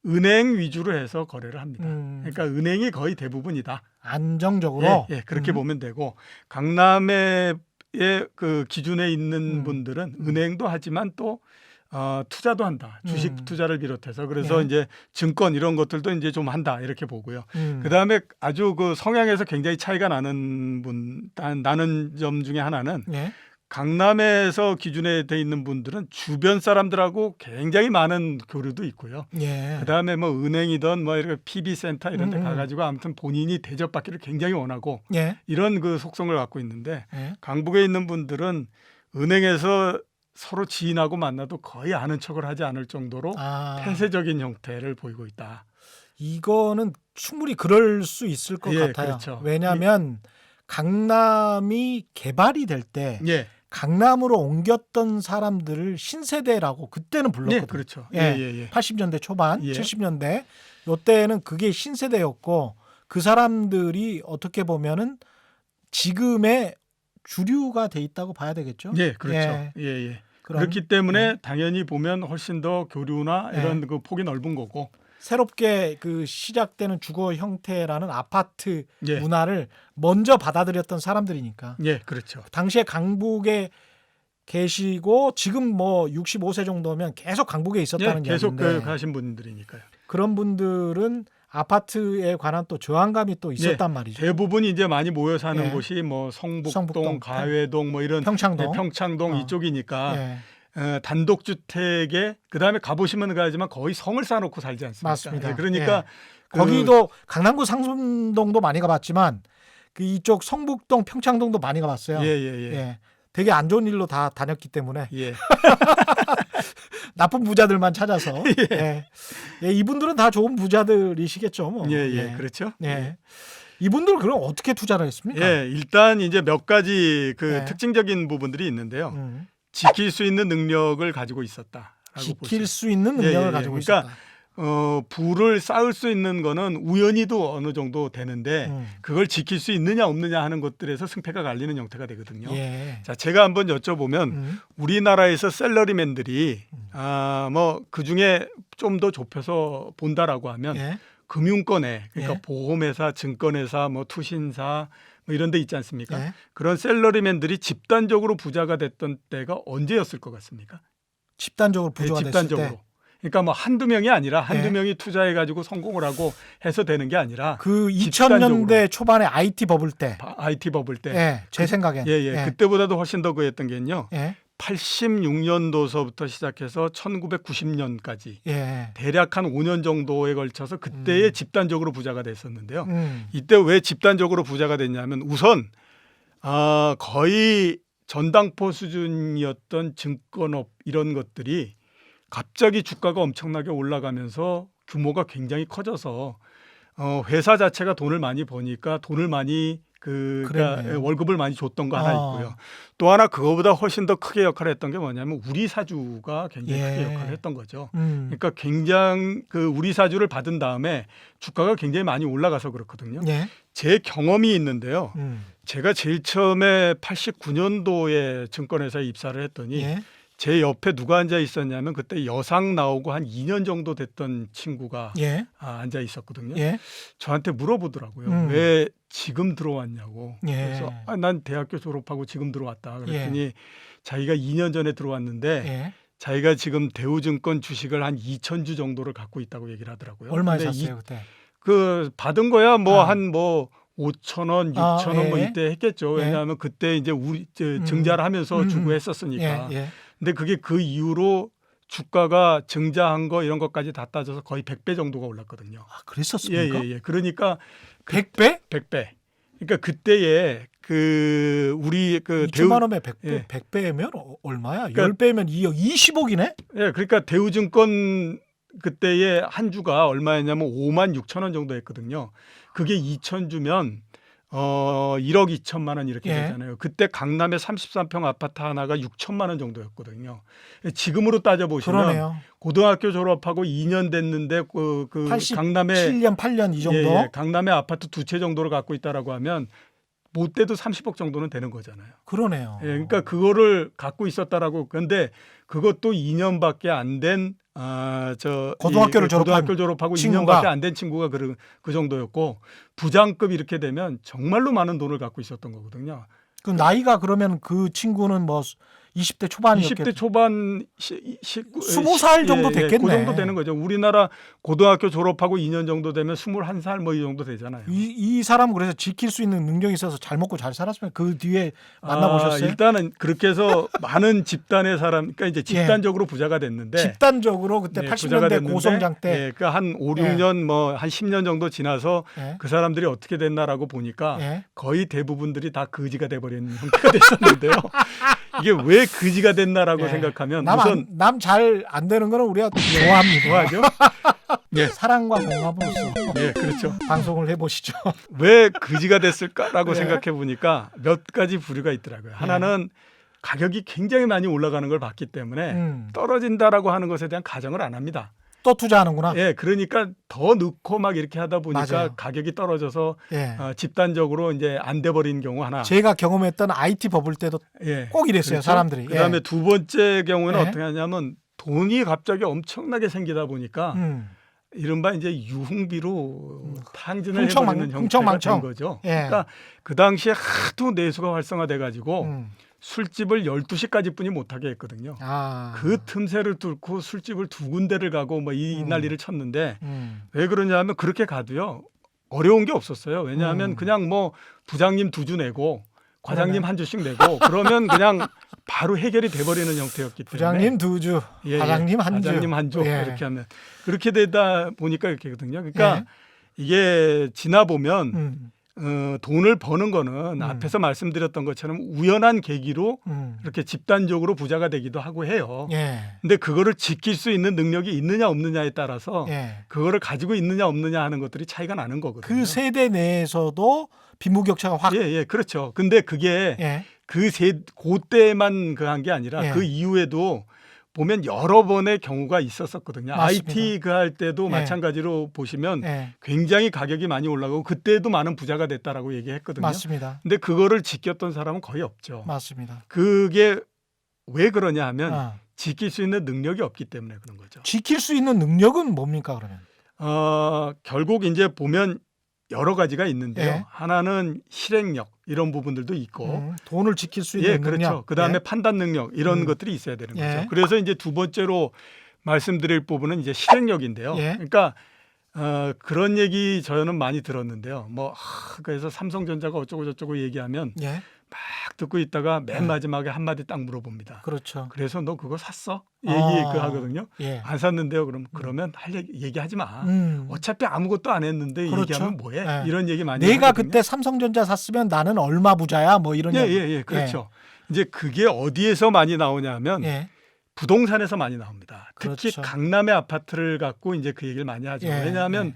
은행 위주로 해서 거래를 합니다. 그러니까 은행이 거의 대부분이다. 안정적으로. 예, 예, 그렇게 보면 되고 강남의 그 기준에 있는 분들은 은행도 하지만 또 투자도 한다. 주식 투자를 비롯해서 그래서 예. 이제 증권 이런 것들도 이제 좀 한다 이렇게 보고요. 음. 그다음에 아주 그 성향에서 굉장히 차이가 나는 점 중에 하나는 예. 강남에서 기준에 돼 있는 분들은 주변 사람들하고 굉장히 많은 교류도 있고요. 예. 그다음에 뭐 은행이든 뭐 이렇게 PB 센터 이런 데 가가지고 아무튼 본인이 대접받기를 굉장히 원하고 예. 이런 그 속성을 갖고 있는데 예. 강북에 있는 분들은 은행에서 서로 지인하고 만나도 거의 아는 척을 하지 않을 정도로 아. 폐쇄적인 형태를 보이고 있다. 이거는 충분히 그럴 수 있을 것 예, 같아요. 그렇죠. 왜냐하면 강남이 개발이 될 때 예, 강남으로 옮겼던 사람들을 신세대라고 그때는 불렀거든요. 예, 그렇죠. 예, 예, 예, 예. 80년대 초반, 예. 70년대 요때는 그게 신세대였고 그 사람들이 어떻게 보면은 지금의 주류가 돼 있다고 봐야 되겠죠. 예, 그렇죠. 예. 예, 예. 그런, 그렇기 때문에 당연히 보면 훨씬 더 교류나 예. 이런 그 폭이 넓은 거고. 새롭게 그 시작되는 주거 형태라는 아파트 예. 문화를 먼저 받아들였던 사람들이니까. 예, 그렇죠. 당시에 강북에 계시고 지금 뭐 65세 정도면 계속 강북에 예, 있었다는 계속 이야기인데 가신 분들이니까요. 그런 분들은 아파트에 관한 또 저항감이 또 있었단 예, 말이죠. 대부분이 이제 많이 모여 사는 예. 곳이 뭐 성북동, 성북동, 가회동 뭐 이런 평창동. 예, 평창동 이쪽이니까 예. 단독주택에 그다음에 가보시면 가지만 거의 성을 쌓아놓고 살지 않습니까? 맞습니다. 예, 그러니까 예. 거기도 강남구 상순동도 많이 가봤지만 그 이쪽 성북동, 평창동도 많이 가봤어요. 예예예. 예. 되게 안 좋은 일로 다 다녔기 때문에 예. 나쁜 부자들만 찾아서 예. 예, 이분들은 다 좋은 부자들이시겠죠. 뭐. 예, 예, 그렇죠. 예. 이분들 그럼 어떻게 투자를 했습니까? 예, 일단 이제 몇 가지 그 예. 특징적인 부분들이 있는데요. 음. 지킬 수 있는 능력을 가지고 있었다. 지킬 수 있는 능력을 가지고 그러니까 있었다. 부를 쌓을 수 있는 거는 우연히도 어느 정도 되는데 그걸 지킬 수 있느냐 없느냐 하는 것들에서 승패가 갈리는 형태가 되거든요. 예. 자, 제가 한번 여쭤보면 우리나라에서 샐러리맨들이 뭐 그중에 좀 더 좁혀서 본다라고 하면 예. 금융권에 그러니까 예. 보험회사, 증권회사, 뭐 투신사 뭐 이런 데 있지 않습니까? 예. 그런 샐러리맨들이 집단적으로 부자가 됐던 때가 언제였을 것 같습니까? 집단적으로 부자가 네, 됐을 집단적으로. 때. 그러니까 뭐 한두 명이 아니라 한두 예. 명이 투자해 가지고 성공을 하고 해서 되는 게 아니라 그 집단적으로. 2000년대 초반에 IT 버블 때. IT 버블 때. 예. 제 생각엔. 예. 그때보다도 훨씬 더 그랬던 게요. 예. 86년도서부터 시작해서 1990년까지 예. 대략 한 5년 정도에 걸쳐서 그때에 집단적으로 부자가 됐었는데요. 이때 왜 집단적으로 부자가 됐냐면 우선 거의 전당포 수준이었던 증권업 이런 것들이 갑자기 주가가 엄청나게 올라가면서 규모가 굉장히 커져서 회사 자체가 돈을 많이 버니까 돈을 많이 그러니까 그랬네요. 월급을 많이 줬던 거 하나 있고요. 또 하나 그거보다 훨씬 더 크게 역할을 했던 게 뭐냐면 우리 사주가 굉장히 예. 크게 역할을 했던 거죠. 그러니까 굉장히 그 우리 사주를 받은 다음에 주가가 굉장히 많이 올라가서 그렇거든요. 예. 제 경험이 있는데요. 제가 제일 처음에 89년도에 증권회사에 입사를 했더니 예. 제 옆에 누가 앉아 있었냐면 그때 여상 나오고 한 2년 정도 됐던 친구가 예. 앉아 있었거든요. 예. 저한테 물어보더라고요. 왜 지금 들어왔냐고. 예. 그래서 난 대학교 졸업하고 지금 들어왔다. 그랬더니 자기가 2년 전에 들어왔는데 예. 자기가 지금 대우증권 주식을 한 2,000주 정도를 갖고 있다고 얘기를 하더라고요. 얼마에 근데 샀어요, 그때? 그 받은 거야 뭐 한 뭐 5,000원, 6,000원 뭐 예. 이때 했겠죠. 예. 왜냐하면 그때 이제 우리 증자를 하면서 주고 했었으니까. 예. 예. 근데 그게 그 이후로 주가가 증자한 거 이런 것까지 다 따져서 거의 100배 정도가 올랐거든요. 아, 그랬었습니까? 예. 그러니까 100배? 100배. 그러니까 그때에 그 우리 그 2천만 원에 100배, 예. 100배면 얼마야? 그러니까- 10배면 2억, 20억이네? 예, 그러니까 대우증권 그때에 한 주가 얼마였냐면 5만 6천 원 정도 했거든요. 그게 2천 주면 1억 2천만 원 이렇게 예. 되잖아요. 그때 강남에 33평 아파트 하나가 6천만 원 정도였거든요. 지금으로 따져 보시면 그러네요. 고등학교 졸업하고 2년 됐는데 그 강남에 7년, 8년 이 정도? 예, 강남에 아파트 2채 정도를 갖고 있다라고 하면 못 돼도 30억 정도는 되는 거잖아요. 그러네요. 예, 그러니까 그거를 갖고 있었다라고. 그런데 그것도 2년밖에 안 된 고등학교를 고등학교 졸업하고 친구가. 2년밖에 안 된 친구가 그 정도였고 부장급 이렇게 되면 정말로 많은 돈을 갖고 있었던 거거든요. 그 나이가 그러면 그 친구는 뭐 20대 초반이었겠 20대 초반 20살 정도 됐겠네. 그 정도 되는 거죠. 우리나라 고등학교 졸업하고 2년 정도 되면 21살 뭐 이 정도 되잖아요. 이 사람은 그래서 지킬 수 있는 능력이 있어서 잘 먹고 잘 살았으면 그 뒤에 만나보셨어요? 일단은 그렇게 해서 많은 집단의 사람, 그러니까 이제 집단적으로 부자가 됐는데 집단적으로 그때 네, 부자가 80년대 됐는데, 고성장 때 예, 그러니까 한 5, 6년 뭐 한 10년 정도 지나서 예. 그 사람들이 어떻게 됐나라고 보니까 예. 거의 대부분들이 다 거지가 돼버린 형태가 됐었는데요. 이게 왜 거지가 됐나라고 예. 생각하면 우선 남 잘 안 되는 거는 우리가 좋아합니다. 좋아하죠. 예, 사랑과 공감으로서 예, 그렇죠. 방송을 해보시죠. 왜 거지가 됐을까라고 예. 생각해 보니까 몇 가지 부류가 있더라고요. 하나는 가격이 굉장히 많이 올라가는 걸 봤기 때문에 떨어진다라고 하는 것에 대한 가정을 안 합니다. 또 투자하는구나. 예, 그러니까 더 넣고 막 이렇게 하다 보니까 맞아요. 가격이 떨어져서 예. 집단적으로 이제 안 돼 버린 경우 하나. 제가 경험했던 IT 버블 때도 예. 꼭 이랬어요, 사람들이. 그다음에 예. 두 번째 경우에는 예. 어떻게 하냐면 돈이 갑자기 엄청나게 생기다 보니까 이른바 이제 유흥비로 탕진을 해버리는 형태가 흥청망청. 된 거죠. 예. 그러니까 그 당시에 하도 내수가 활성화돼 가지고 술집을 12시까지 뿐이 못하게 했거든요. 그 틈새를 뚫고 술집을 두 군데를 가고 뭐 이 난리를 쳤는데 왜 그러냐면 그렇게 가도요 어려운 게 없었어요. 왜냐하면 그냥 뭐 부장님 2주 내고 과장님 1주씩 내고 그러면 그냥 바로 해결이 돼버리는 형태였기 때문에 부장님 2주, 예, 과장님 1주. 과장님 1주 예. 이렇게 하면 그렇게 되다 보니까 이렇게거든요. 그러니까 이게 지나 보면 돈을 버는 거는 앞에서 말씀드렸던 것처럼 우연한 계기로 이렇게 집단적으로 부자가 되기도 하고 해요. 예. 근데 그거를 지킬 수 있는 능력이 있느냐 없느냐에 따라서 예. 그거를 가지고 있느냐 없느냐 하는 것들이 차이가 나는 거거든요. 그 세대 내에서도 빈부격차가 확. 예, 그렇죠. 근데 그게 예. 그때만 그 한 게 아니라 예. 그 이후에도 보면 여러 번의 경우가 있었었거든요. 맞습니다. IT 그 할 때도 예. 마찬가지로 보시면 예, 굉장히 가격이 많이 올라가고 그때도 많은 부자가 됐다라고 얘기했거든요. 맞습니다. 근데 그거를 지켰던 사람은 거의 없죠. 맞습니다. 그게 왜 그러냐 하면 아, 지킬 수 있는 능력이 없기 때문에 그런 거죠. 지킬 수 있는 능력은 뭡니까 그러면? 결국 이제 보면 여러 가지가 있는데요. 예. 하나는 실행력 이런 부분들도 있고, 돈을 지킬 수 있는 예, 능력. 그렇죠. 그 다음에 예. 판단 능력 이런 음. 것들이 있어야 되는 예. 거죠. 그래서 이제 두 번째로 말씀드릴 부분은 이제 실행력인데요. 예. 그러니까 그런 얘기 저는 많이 들었는데요. 그래서 삼성전자가 어쩌고 저쩌고 얘기하면 예, 막 듣고 있다가 맨 예. 마지막에 한마디 딱 물어봅니다. 그렇죠. 그래서 너 그거 샀어? 아. 얘기 하거든요. 예. 안 샀는데요. 그러면 할 얘기하지 마. 음. 어차피 아무것도 안 했는데 그렇죠. 얘기하면 뭐해? 예. 이런 얘기 많이 내가 하거든요. 그때 삼성전자 샀으면 나는 얼마 부자야? 뭐 이런 얘기. 예, 그렇죠. 이제 그게 어디에서 많이 나오냐면 예. 부동산에서 많이 나옵니다. 특히 그렇죠. 강남의 아파트를 갖고 이제 그 얘기를 많이 하죠. 예, 왜냐하면 예.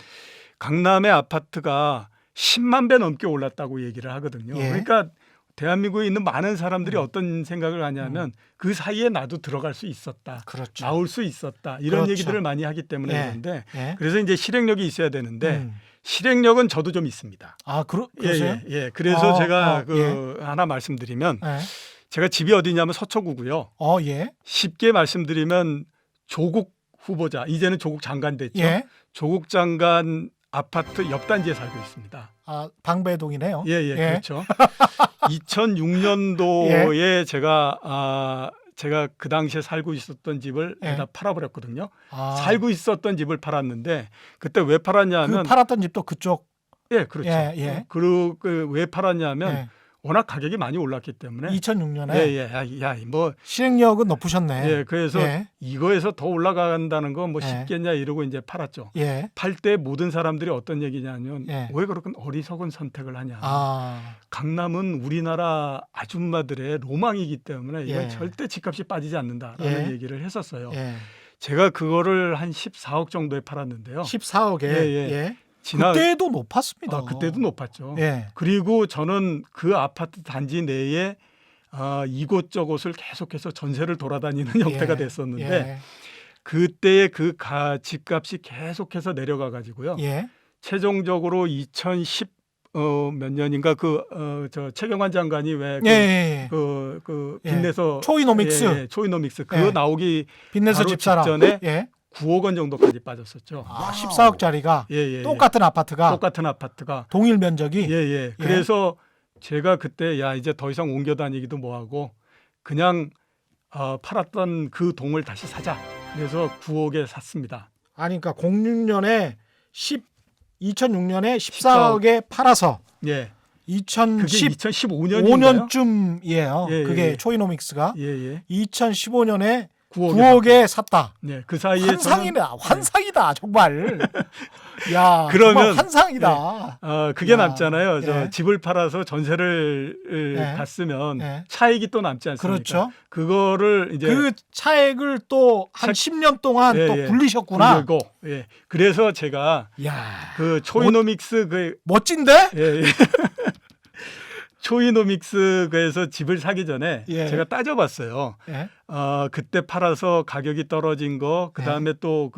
강남의 아파트가 10만 배 넘게 올랐다고 얘기를 하거든요. 예. 그러니까 대한민국에 있는 많은 사람들이 어떤 생각을 하냐면 그 사이에 나도 들어갈 수 있었다. 그렇죠. 나올 수 있었다. 이런 그렇죠. 얘기들을 많이 하기 때문에 예. 그런데 예. 그래서 이제 실행력이 있어야 되는데 음. 실행력은 저도 좀 있습니다. 아, 그러세요? 예. 그래서 제가 예. 하나 말씀드리면 예. 제가 집이 어디냐면 서초구고요. 예. 쉽게 말씀드리면 조국 후보자, 이제는 조국 장관 됐죠. 예. 조국 장관 아파트 옆 단지에 살고 있습니다. 아, 방배동이네요. 예, 예. 그렇죠. 2006년도에 제가 그 당시에 살고 있었던 집을 예. 다 팔아버렸거든요. 아, 살고 있었던 집을 팔았는데 그때 왜 팔았냐면 그 팔았던 집도 그쪽. 예, 그렇죠. 예. 그리고 왜 팔았냐면 예. 워낙 가격이 많이 올랐기 때문에 2006년에 뭐 실행력은 높으셨네. 예, 그래서 예. 이거에서 더 올라간다는 건 뭐 예. 쉽겠냐 이러고 이제 팔았죠. 예. 팔 때 모든 사람들이 어떤 얘기냐면 예. 왜 그렇게 어리석은 선택을 하냐. 아, 강남은 우리나라 아줌마들의 로망이기 때문에 이건 예. 절대 집값이 빠지지 않는다라는 예. 얘기를 했었어요. 예. 제가 그거를 한 14억 정도에 팔았는데요. 14억에. 예. 그때도 높았습니다. 그때도 높았죠. 예. 그리고 저는 그 아파트 단지 내에 이곳저곳을 계속해서 전세를 돌아다니는 형태가 됐었는데 예. 그때의 그 집값이 계속해서 내려가 가지고요. 예. 최종적으로 2010 몇 년인가 저 최경환 장관이 왜 예. 그 예. 빚내서 초이노믹스. 초이노믹스 그거 예. 나오기 빚내서 바로 집 사라. 직전에 예. 9억 원 정도까지 빠졌었죠. 아, 14억짜리가 예. 똑같은 아파트가 똑같은 아파트가 동일 면적이 예. 그래서 제가 그때 야 이제 더 이상 옮겨 다니기도 뭐하고 그냥 팔았던 그 동을 다시 사자. 그래서 9억에 샀습니다. 아니 그러니까 2006년에 14억에 팔아서 예. 2015년쯤이에요. 2015년이요. 예. 그게 초이노믹스가 예. 2015년에 9억에 9억에 샀다. 네, 그 사이에 환상이다 정말. 야, 그러면- 정말 환상이다. 그게 야, 남잖아요. 저 예. 집을 팔아서 전세를 예. 갔으면 예. 차익이 또 남지 않습니까? 그렇죠. 그거를 이제 그 차액을 또 한 10년 동안 또 굴리셨구나. 굴리고, 그래서 제가 야, 그 초이노믹스 멋진데? 예. 초이노믹스에서 집을 사기 전에 예. 제가 따져봤어요. 예. 그때 팔아서 가격이 떨어진 거, 그 다음에 또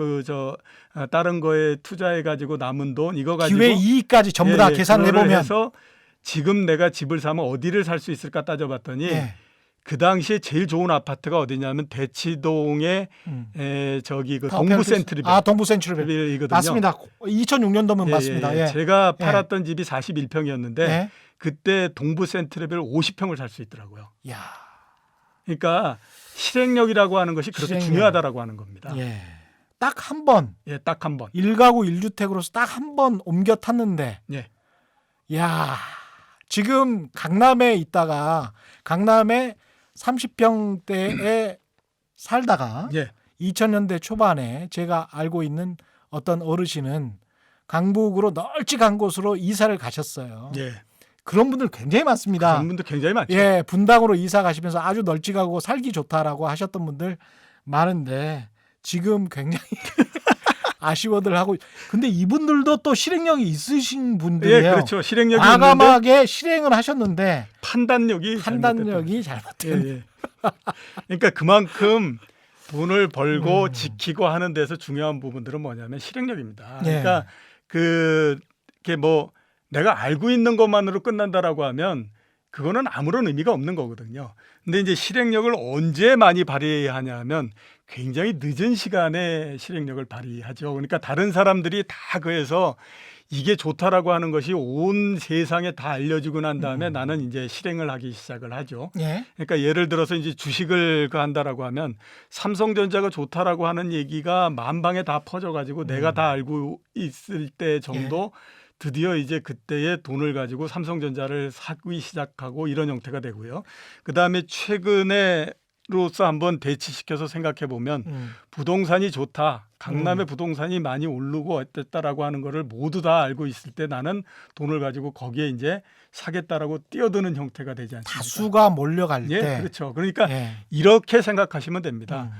다른 거에 투자해 가지고 남은 돈 이거 가지고 기회 이익까지 전부 다 계산을 그거를 해보면 해서 지금 내가 집을 사면 어디를 살 수 있을까 따져봤더니 예. 그 당시에 제일 좋은 아파트가 어디냐면 대치동의 동부 센트리빌. 동부 센트리빌. 이거든요. 맞습니다. 2006년도면 맞습니다. 예. 제가 예. 팔았던 집이 41평이었는데 예. 그때 동부 센트리빌 50평을 살 수 있더라고요. 야. 그러니까 실행력이라고 하는 것이 그렇게 실행력. 중요하다라고 하는 겁니다. 예. 딱 한 번. 딱 한 번. 1가구 1주택으로서 딱 한 번 옮겨 탔는데. 예. 야. 지금 강남에 있다가 강남에 30평대에 살다가 예. 2000년대 초반에 제가 알고 있는 어떤 어르신은 강북으로 널찍한 곳으로 이사를 가셨어요. 예. 그런 분들 굉장히 많습니다. 그런 분들 굉장히 많죠. 예, 분당으로 이사 가시면서 아주 널찍하고 살기 좋다라고 하셨던 분들 많은데 지금 굉장히 아쉬워들 하고. 근데 이분들도 또 실행력이 있으신 분들이에요. 예, 그렇죠. 실행력이 있는데 과감하게 실행을 하셨는데 판단력이 판단력이 잘못된. 예. 그러니까 그만큼 돈을 벌고 지키고 하는 데서 중요한 부분들은 뭐냐면 실행력입니다. 예. 그러니까 그게 뭐 내가 알고 있는 것만으로 끝난다라고 하면 그거는 아무런 의미가 없는 거거든요. 근데 이제 실행력을 언제 많이 발휘하냐면 굉장히 늦은 시간에 실행력을 발휘하죠. 그러니까 다른 사람들이 다 그래서 이게 좋다라고 하는 것이 온 세상에 다 알려지고 난 다음에 나는 이제 실행을 하기 시작을 하죠. 예. 그러니까 예를 들어서 이제 주식을 한다라고 하면 삼성전자가 좋다라고 하는 얘기가 만방에 다 퍼져가지고 내가 다 알고 있을 때 정도 드디어 이제 그때의 돈을 가지고 삼성전자를 사기 시작하고 이런 형태가 되고요. 그 다음에 최근에로서 한번 대치시켜서 생각해 보면 부동산이 좋다. 강남의 부동산이 많이 오르고 어땠다라고 하는 거를 모두 다 알고 있을 때 나는 돈을 가지고 거기에 이제 사겠다라고 뛰어드는 형태가 되지 않습니까? 다수가 몰려갈 예, 때. 그렇죠. 그러니까 예. 이렇게 생각하시면 됩니다.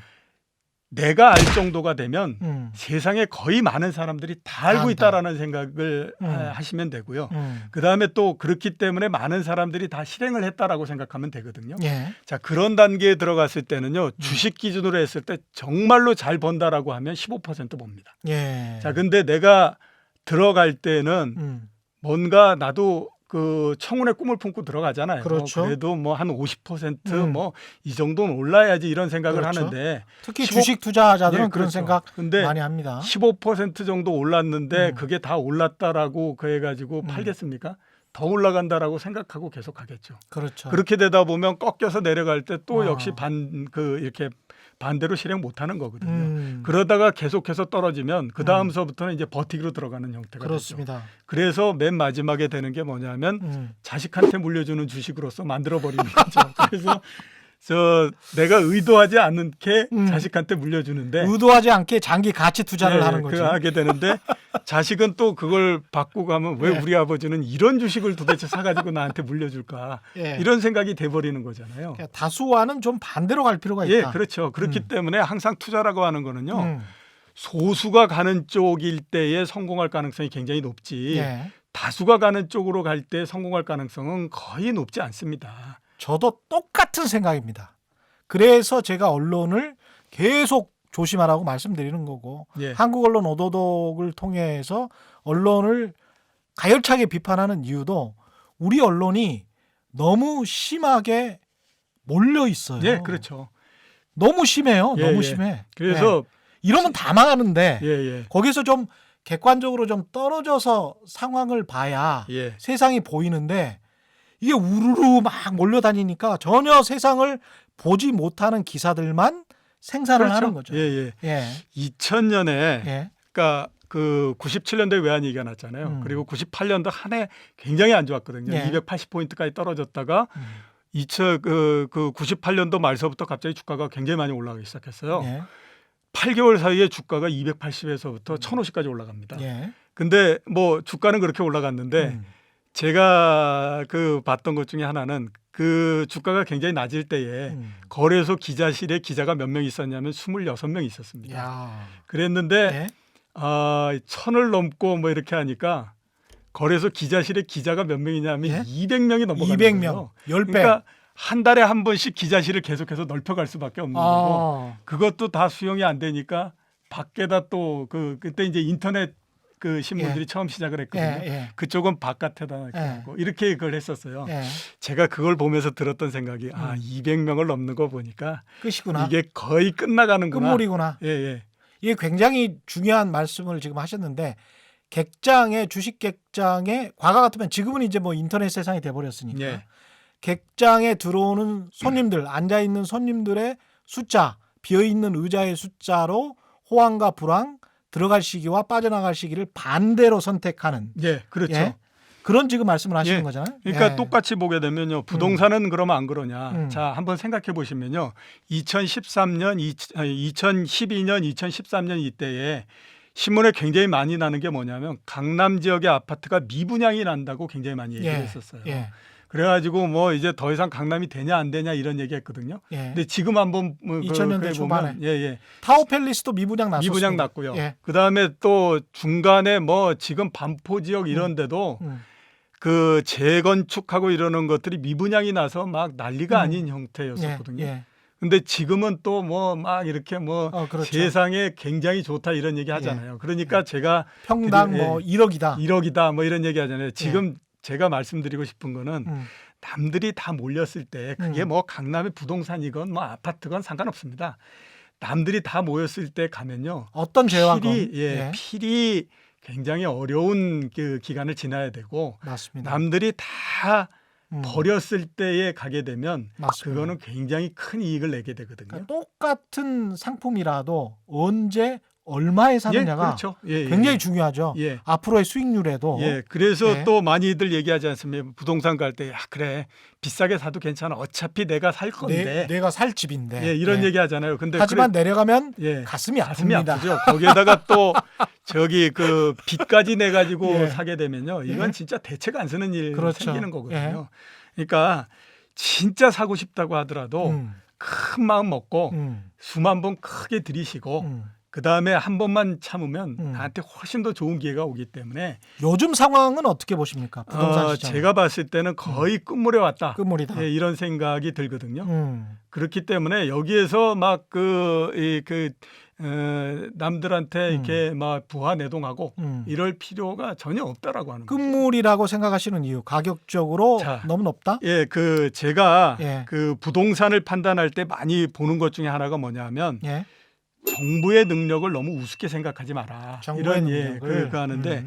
내가 알 정도가 되면 세상에 거의 많은 사람들이 다 알고 안다. 있다라는 생각을 하시면 되고요. 음. 그다음에 또 그렇기 때문에 많은 사람들이 다 실행을 했다라고 생각하면 되거든요. 예. 자, 그런 단계에 들어갔을 때는요. 주식 기준으로 했을 때 정말로 잘 번다라고 하면 15% 봅니다. 예. 자, 근데 내가 들어갈 때는 음. 뭔가 나도 그 청운의 꿈을 품고 들어가잖아요. 그렇죠. 그래도 뭐 한 50% 이 정도는 올라야지 이런 생각을 그렇죠. 하는데 특히 15 주식 투자자들은 예, 그런 그렇죠. 생각 근데 많이 합니다. 15% 정도 올랐는데 그게 다 올랐다라고 그래가지고 팔겠습니까? 더 올라간다라고 생각하고 계속 하겠죠. 그렇죠. 그렇게 되다 보면 꺾여서 내려갈 때 또 아. 역시 이렇게 반대로 실행 못하는 거거든요. 음. 그러다가 계속해서 떨어지면 그 다음서부터는 이제 버티기로 들어가는 형태가 되죠. 그렇습니다. 그래서 맨 마지막에 되는 게 뭐냐면 음. 자식한테 물려주는 주식으로서 만들어 버리는 거죠. 그래서 내가 의도하지 않게 자식한테 물려주는데 의도하지 않게 장기 가치 투자를 하는 거죠. 하게 되는데 자식은 또 그걸 받고 가면 왜 예. 우리 아버지는 이런 주식을 도대체 사가지고 나한테 물려줄까 예. 이런 생각이 돼버리는 거잖아요. 그러니까 다수와는 좀 반대로 갈 필요가 예, 있다. 그렇죠. 그렇기 때문에 항상 투자라고 하는 거는요. 음. 소수가 가는 쪽일 때에 성공할 가능성이 굉장히 높지 예. 다수가 가는 쪽으로 갈 때 성공할 가능성은 거의 높지 않습니다. 저도 똑같은 생각입니다. 그래서 제가 언론을 계속 조심하라고 말씀드리는 거고 예. 한국 언론 오도독을 통해서 언론을 가열차게 비판하는 이유도 우리 언론이 너무 심하게 몰려 있어요. 예, 그렇죠. 너무 심해요. 예, 너무 예. 심해. 그래서 예. 이러면 다 망하는데 예, 예. 거기서 좀 객관적으로 좀 떨어져서 상황을 봐야 예. 세상이 보이는데 이게 우르르 막 몰려다니니까 전혀 세상을 보지 못하는 기사들만 생산을 그렇죠. 하는 거죠. 예, 예. 예. 2000년에 예. 그러니까 그 97년도에 외환 위기가 났잖아요. 그리고 98년도 한 해 굉장히 안 좋았거든요. 예. 280포인트까지 떨어졌다가 98년도 말서부터 갑자기 주가가 굉장히 많이 올라가기 시작했어요. 예. 8개월 사이에 주가가 280에서부터 1050까지 올라갑니다. 예. 근데 뭐 주가는 그렇게 올라갔는데 제가 봤던 것 중에 하나는 그 주가가 굉장히 낮을 때에 거래소 기자실에 기자가 몇 명 있었냐면 26명 있었습니다. 야. 그랬는데 예. 1000을 넘고 뭐 이렇게 하니까 거래소 기자실에 기자가 몇 명이냐면 예? 200명이 넘어가는 200명. 거예요. 10배. 그러니까 한 달에 한 번씩 기자실을 계속해서 넓혀갈 수밖에 없는 거고 그것도 다 수용이 안 되니까 밖에다 또 그때 이제 인터넷 그 신문들이 예. 처음 시작을 예. 했거든요. 예. 그쪽은 바깥에다 이렇게 예. 하고 이렇게 그걸 했었어요. 예. 제가 그걸 보면서 들었던 생각이 200명을 넘는 거 보니까 끝이구나. 이게 거의 끝나가는구나. 끝물이구나. 예, 예. 이게 굉장히 중요한 말씀을 지금 하셨는데 객장에 주식 객장에 과거 같으면 지금은 이제 뭐 인터넷 세상이 돼 버렸으니까 예. 객장에 들어오는 손님들 앉아 있는 손님들의 숫자 비어 있는 의자의 숫자로 호황과 불황 들어갈 시기와 빠져나갈 시기를 반대로 선택하는 예, 그렇죠. 예? 그런 지금 말씀을 하시는 예. 거잖아요. 그러니까 예. 똑같이 보게 되면요. 부동산은 그러면 안 그러냐. 자, 한번 생각해 보시면요. 2013년, 2012년, 2013년 이때에 신문에 굉장히 많이 나는 게 뭐냐면 강남 지역의 아파트가 미분양이 난다고 굉장히 많이 얘기를 했었어요. 예. 그래가지고 뭐 이제 더 이상 강남이 되냐 안 되냐 이런 얘기했거든요. 예. 근데 지금 한번 2000년대 초반에 예. 타워팰리스도 미분양 났었어요. 미분양 났고요. 예. 그다음에 또 중간에 뭐 지금 반포 지역 이런 데도 그 재건축하고 이러는 것들이 미분양이 나서 막 난리가 아닌 형태였었거든요. 예. 근데 지금은 또 뭐 막 이렇게 뭐 그렇죠. 세상에 굉장히 좋다 이런 얘기 하잖아요. 그러니까 제가 평당 드리- 뭐 1억이다. 1억이다 뭐 이런 얘기 하잖아요. 지금 제가 말씀드리고 싶은 거는 남들이 다 몰렸을 때 그게 뭐 강남의 부동산이건 뭐 아파트건 상관없습니다. 남들이 다 모였을 때 가면요. 어떤 재화건. 필히 굉장히 어려운 그 기간을 지나야 되고 맞습니다. 남들이 다 음. 버렸을 때에 가게 되면 맞습니다. 그거는 굉장히 큰 이익을 내게 되거든요. 그러니까 똑같은 상품이라도 언제 얼마에 사느냐가 그렇죠. 굉장히 중요하죠. 예. 앞으로의 수익률에도. 예, 그래서 예. 또 많이들 얘기하지 않습니까? 부동산 갈 때, 그래, 비싸게 사도 괜찮아. 어차피 내가 살 건데. 내가 살 집인데. 예, 이런 얘기 하잖아요. 근데 하지만 내려가면 예, 가슴이 가슴이 아픕니다. 아프죠. 거기에다가 또 저기 그 빚까지 내 가지고 예. 사게 되면요, 이건 예. 진짜 대책 안 쓰는 일 그렇죠. 생기는 거거든요. 그러니까 진짜 사고 싶다고 하더라도 큰 마음 먹고 수만 번 크게 들이쉬고. 그 다음에 한 번만 참으면 나한테 훨씬 더 좋은 기회가 오기 때문에 요즘 상황은 어떻게 보십니까? 부동산 시장. 제가 봤을 때는 거의 끝물에 왔다. 끝물이다. 예, 이런 생각이 들거든요. 그렇기 때문에 여기에서 막 남들한테 이렇게 막 부하내동하고 이럴 필요가 전혀 없다라고 하는 거죠. 끝물이라고 생각하시는 이유 가격적으로 자, 너무 높다? 예, 제가 예. 그 부동산을 판단할 때 많이 보는 것 중에 하나가 뭐냐면 예. 정부의 능력을 너무 우습게 생각하지 마라. 정부의 이런 능력을. 그거 하는데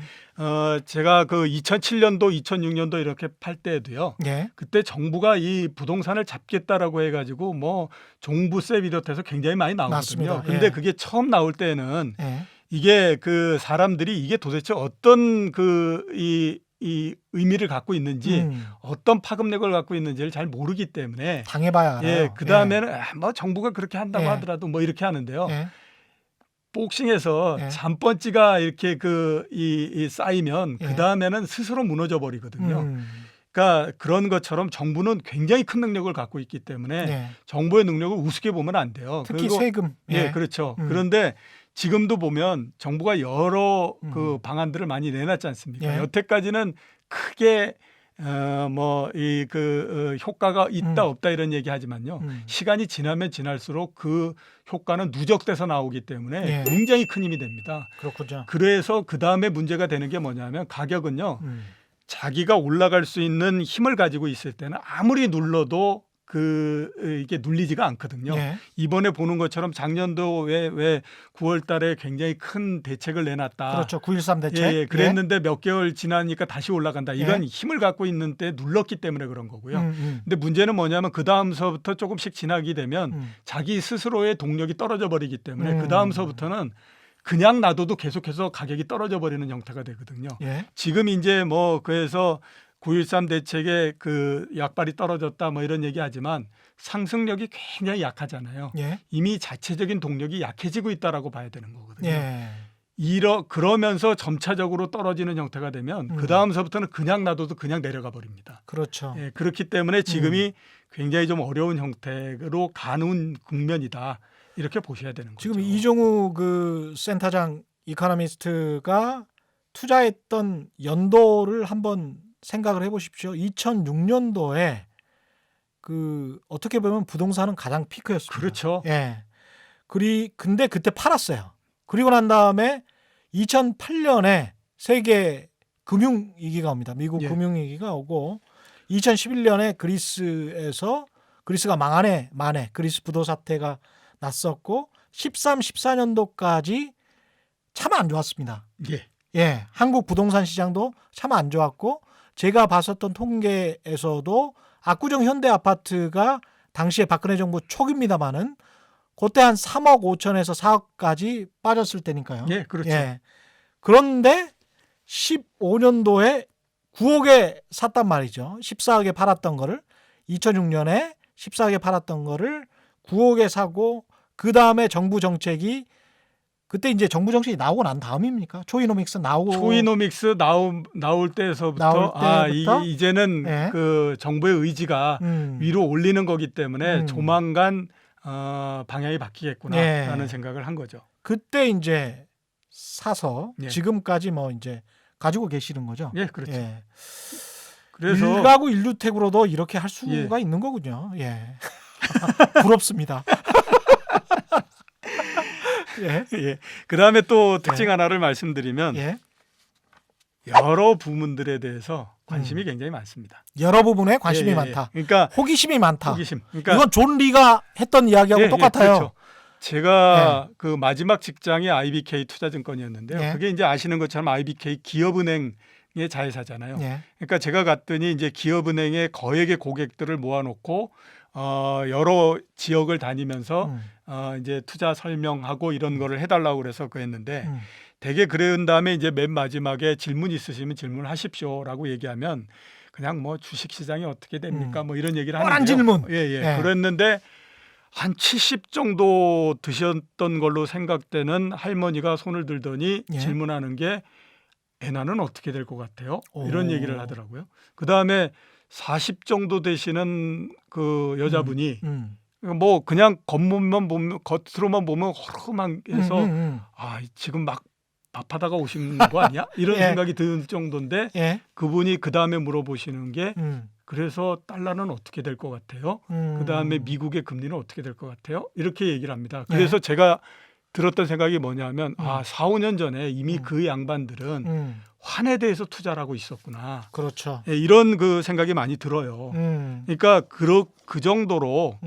제가 그 2007년도, 2006년도 이렇게 팔 때도요. 예. 그때 정부가 이 부동산을 잡겠다라고 해가지고 뭐 종부세 비롯해서 굉장히 많이 나오거든요. 맞습니다. 근데 예. 그게 처음 나올 때는 예. 이게 그 사람들이 이게 도대체 어떤 이 의미를 갖고 있는지 어떤 파급력을 갖고 있는지를 잘 모르기 때문에 당해봐야 알아요. 예, 그 다음에는 뭐 정부가 그렇게 한다고 예. 하더라도 뭐 이렇게 하는데요. 예. 복싱에서 예. 잠번찌가 이렇게 이 쌓이면 예. 그 다음에는 스스로 무너져 버리거든요. 음. 그러니까 그런 것처럼 정부는 굉장히 큰 능력을 갖고 있기 때문에 예. 정부의 능력을 우습게 보면 안 돼요. 특히 그리고 세금. 예, 그렇죠. 음. 그런데 지금도 보면 정부가 여러 그 방안들을 많이 내놨지 않습니까? 예. 여태까지는 크게 효과가 있다 없다 이런 얘기하지만요. 시간이 지나면 지날수록 그 효과는 누적돼서 나오기 때문에 예. 굉장히 큰 힘이 됩니다. 그렇군요. 그래서 그 다음에 문제가 되는 게 뭐냐면 가격은요. 자기가 올라갈 수 있는 힘을 가지고 있을 때는 아무리 눌러도 이게 눌리지가 않거든요. 예. 이번에 보는 것처럼 작년도 왜 9월 달에 굉장히 큰 대책을 내놨다. 그렇죠. 9.13 대책. 예, 그랬는데 몇 개월 지나니까 다시 올라간다. 이건 예. 힘을 갖고 있는 때 눌렀기 때문에 그런 거고요. 예. 근데 문제는 뭐냐면 그 다음서부터 조금씩 지나게 되면 자기 스스로의 동력이 떨어져 버리기 때문에 그 다음서부터는 그냥 놔둬도 계속해서 가격이 떨어져 버리는 형태가 되거든요. 예. 지금 이제 그래서 9.13 대책에 그 약발이 떨어졌다 뭐 이런 얘기하지만 상승력이 굉장히 약하잖아요. 예. 이미 자체적인 동력이 약해지고 있다라고 봐야 되는 거거든요. 예. 그러면서 점차적으로 떨어지는 형태가 되면 그 다음서부터는 그냥 놔둬도 그냥 내려가 버립니다. 그렇죠. 예, 그렇기 때문에 지금이 굉장히 좀 어려운 형태로 가는 국면이다. 이렇게 보셔야 되는 거죠. 지금 이종우 그 센터장 이코노미스트가 투자했던 연도를 한번 생각을 해보십시오. 2006년도에 그 어떻게 보면 부동산은 가장 피크였습니다. 그렇죠. 예. 근데 그때 팔았어요. 그리고 난 다음에 2008년에 세계 금융 위기가 옵니다. 미국 예. 금융 위기가 오고 2011년에 그리스가 만에 그리스 부도 사태가 났었고 13, 14년도까지 참 안 좋았습니다. 예. 예, 한국 부동산 시장도 참 안 좋았고 제가 봤었던 통계에서도 압구정 현대아파트가 당시에 박근혜 정부 초기입니다마는 그때 한 3억 5천에서 4억까지 빠졌을 때니까요. 예, 그렇죠. 예. 그런데 15년도에 9억에 샀단 말이죠. 14억에 팔았던 거를 2006년에 14억에 팔았던 거를 9억에 사고 그 다음에 정부 정책이 그때 이제 정부 정책이 나오고 난 다음입니까? 초이노믹스 나오고 초이노믹스 나올 때서부터 이제는 예. 그 정부의 의지가 위로 올리는 거기 때문에 조만간 방향이 바뀌겠구나라는 예. 생각을 한 거죠. 그때 이제 사서 예. 지금까지 뭐 이제 가지고 계시는 거죠. 예, 그렇죠. 예. 그래서 1가구 1주택으로도 이렇게 할 수가 있는 거군요. 예. 부럽습니다. 예. 예. 그다음에 또 특징 하나를 말씀드리면 예. 여러 부문들에 대해서 관심이 굉장히 많습니다. 여러 부분에 관심이 예, 예, 예. 많다. 그러니까 호기심이 많다. 호기심. 그러니까 이건 존 리가 했던 이야기하고 예, 예, 똑같아요. 그렇죠. 제가 그 마지막 직장이 IBK 투자증권이었는데요. 예. 그게 이제 아시는 것처럼 IBK 기업은행의 자회사잖아요. 예. 그러니까 제가 갔더니 이제 기업은행의 거액의 고객들을 모아놓고 여러 지역을 다니면서 이제 투자 설명하고 이런 거를 해달라고 그래서 그랬는데 되게 그런 다음에 이제 맨 마지막에 질문 있으시면 질문하십시오라고 얘기하면 그냥 뭐 주식시장이 어떻게 됩니까? 뭐 이런 얘기를 뻔한 하는데요. 질문. 예, 예. 예. 그랬는데 한 70 정도 드셨던 걸로 생각되는 할머니가 손을 들더니 예. 질문하는 게 애나는 어떻게 될 것 같아요? 오. 이런 얘기를 하더라고요. 그 다음에 40 정도 되시는 그 여자분이 뭐 그냥 겉모만 보면 겉으로만 보면 허름해서 아 지금 막 밥하다가 오신 거 아니야? 이런 예. 생각이 들 정도인데 예. 그분이 그 다음에 물어보시는 게 음. 그래서 달러는 어떻게 될 것 같아요? 그 다음에 미국의 금리는 어떻게 될 것 같아요? 이렇게 얘기를 합니다. 그래서 제가 들었던 생각이 뭐냐면 4, 5년 전에 이미 그 양반들은 환에 대해서 투자를 하고 있었구나. 그렇죠. 예, 이런 그 생각이 많이 들어요. 그러니까 그 정도로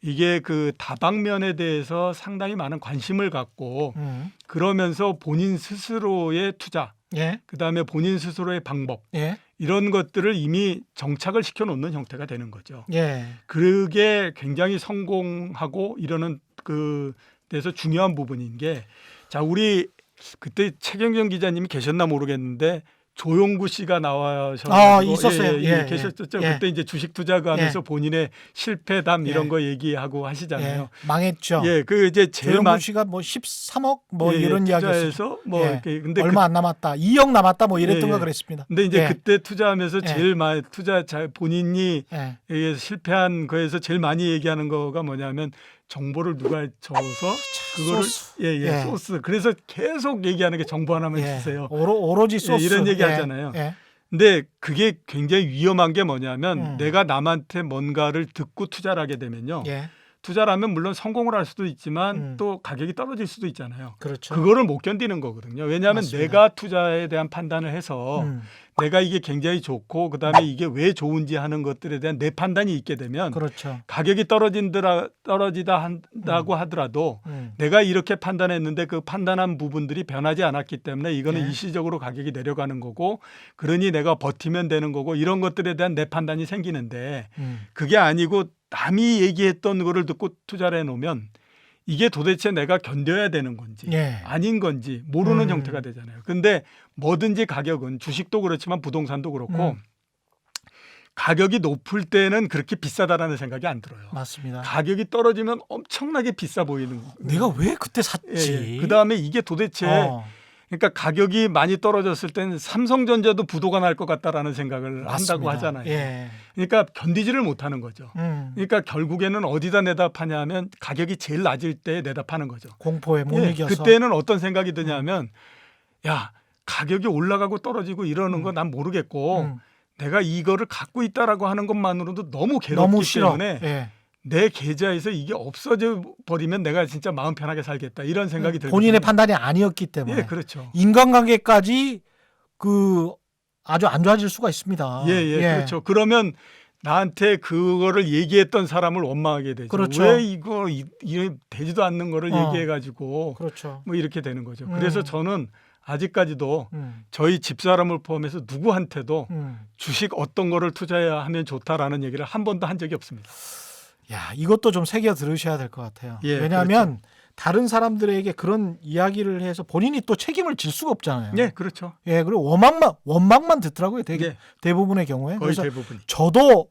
이게 그 다방면에 대해서 상당히 많은 관심을 갖고 그러면서 본인 스스로의 투자, 예. 그다음에 본인 스스로의 방법 예. 이런 것들을 이미 정착을 시켜놓는 형태가 되는 거죠. 예. 그게 굉장히 성공하고 이러는 그 데서 중요한 부분인 게 자 우리 그때 최경영 기자님이 계셨나 모르겠는데 조용구 씨가 나와서 있었어요. 예, 계셨었죠. 예. 그때 이제 주식 투자하면서 예. 본인의 실패담 이런 예. 거 얘기하고 하시잖아요. 예. 망했죠. 예, 그 이제 제일 조영구 씨가 뭐 13억 뭐 예, 이런 이야기였어요. 투자해서 뭐 예. 이렇게 근데 얼마 안 남았다. 2억 남았다 뭐 이랬던가 예, 예. 그랬습니다. 근데 이제 예. 그때 투자하면서 예. 제일 많이 본인이 예. 이게 실패한 거에서 제일 많이 얘기하는 거가 뭐냐면 정보를 누가 줘서 그거를 소스. 예. 소스. 그래서 계속 얘기하는 게 정보 하나만 예. 주세요. 오로지 소스. 이런 얘기 예. 하잖아요. 예. 근데 그게 굉장히 위험한 게 뭐냐면 음. 내가 남한테 뭔가를 듣고 투자를 하게 되면요. 예. 투자를 하면 물론 성공을 할 수도 있지만 음. 또 가격이 떨어질 수도 있잖아요. 그렇죠. 그거를 못 견디는 거거든요. 왜냐하면 맞습니다. 내가 투자에 대한 판단을 해서 내가 이게 굉장히 좋고 그다음에 이게 왜 좋은지 하는 것들에 대한 내 판단이 있게 되면 그렇죠. 가격이 떨어지다 한다고 하더라도 내가 이렇게 판단했는데 그 판단한 부분들이 변하지 않았기 때문에 이거는 네. 일시적으로 가격이 내려가는 거고 그러니 내가 버티면 되는 거고 이런 것들에 대한 내 판단이 생기는데 그게 아니고 남이 얘기했던 거를 듣고 투자를 해놓으면 이게 도대체 내가 견뎌야 되는 건지 예. 아닌 건지 모르는 형태가 되잖아요. 근데 뭐든지 가격은 주식도 그렇지만 부동산도 그렇고 가격이 높을 때는 그렇게 비싸다라는 생각이 안 들어요. 맞습니다. 가격이 떨어지면 엄청나게 비싸 보이는 거예요. 내가 왜 그때 샀지? 그다음에 이게 도대체 그러니까 가격이 많이 떨어졌을 때는 삼성전자도 부도가 날 것 같다라는 생각을 맞습니다. 한다고 하잖아요. 예. 그러니까 견디지를 못하는 거죠. 그러니까 결국에는 어디다 내다 파냐면 가격이 제일 낮을 때 내다 파는 거죠. 공포에 못 예, 이겨서. 그때는 어떤 생각이 드냐면 야 가격이 올라가고 떨어지고 이러는 거 난 모르겠고 내가 이거를 갖고 있다라고 하는 것만으로도 너무 괴롭기 너무 싫어. 때문에 예. 내 계좌에서 이게 없어져 버리면 내가 진짜 마음 편하게 살겠다 이런 생각이 들거든요. 본인의 판단이 아니었기 때문에 예, 그렇죠. 인간관계까지 그 아주 안 좋아질 수가 있습니다. 예, 그렇죠. 그러면 나한테 그거를 얘기했던 사람을 원망하게 되죠. 그렇죠. 왜 이거 되지도 않는 거를 얘기해가지고 그렇죠. 뭐 이렇게 되는 거죠. 그래서 저는 아직까지도 음. 저희 집사람을 포함해서 누구한테도 음. 주식 어떤 거를 투자해야 하면 좋다라는 얘기를 한 번도 한 적이 없습니다. 야, 이것도 좀 새겨 들으셔야 될 것 같아요. 예, 왜냐하면 다른 사람들에게 그런 이야기를 해서 본인이 또 책임을 질 수가 없잖아요. 예, 그렇죠. 예, 그리고 원망만 듣더라고요. 대부분의 경우에. 거의 그래서 대부분이. 저도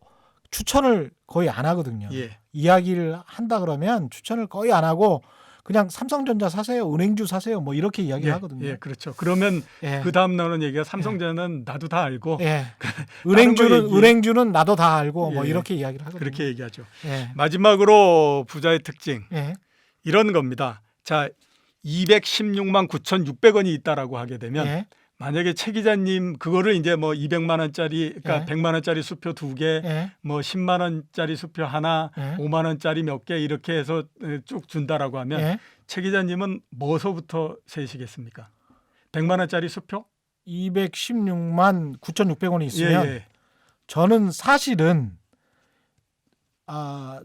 추천을 거의 안 하거든요. 예. 이야기를 한다 그러면 추천을 거의 안 하고 그냥 삼성전자 사세요, 은행주 사세요, 뭐 이렇게 이야기를 하거든요. 예, 그렇죠. 그러면 예. 그 다음 나오는 얘기가 삼성전자는 나도 다 알고 예. 다른 거 은행주는 나도 다 알고 뭐 예. 이렇게 이야기를 하거든요. 그렇게 얘기하죠. 예. 마지막으로 부자의 특징 예. 이런 겁니다. 자, 216만 9,600원이 있다라고 하게 되면 예. 만약에 최 기자님 그거를 이제 뭐 200만 원짜리 그러니까 예. 100만 원짜리 수표 2개, 예. 뭐 10만 원짜리 수표 하나, 예. 5만 원짜리 몇 개 이렇게 해서 쭉 준다라고 하면 예. 최 기자님은 뭐서부터 세시겠습니까? 100만 원짜리 수표? 216만 9,600원이 있으면 예. 저는 사실은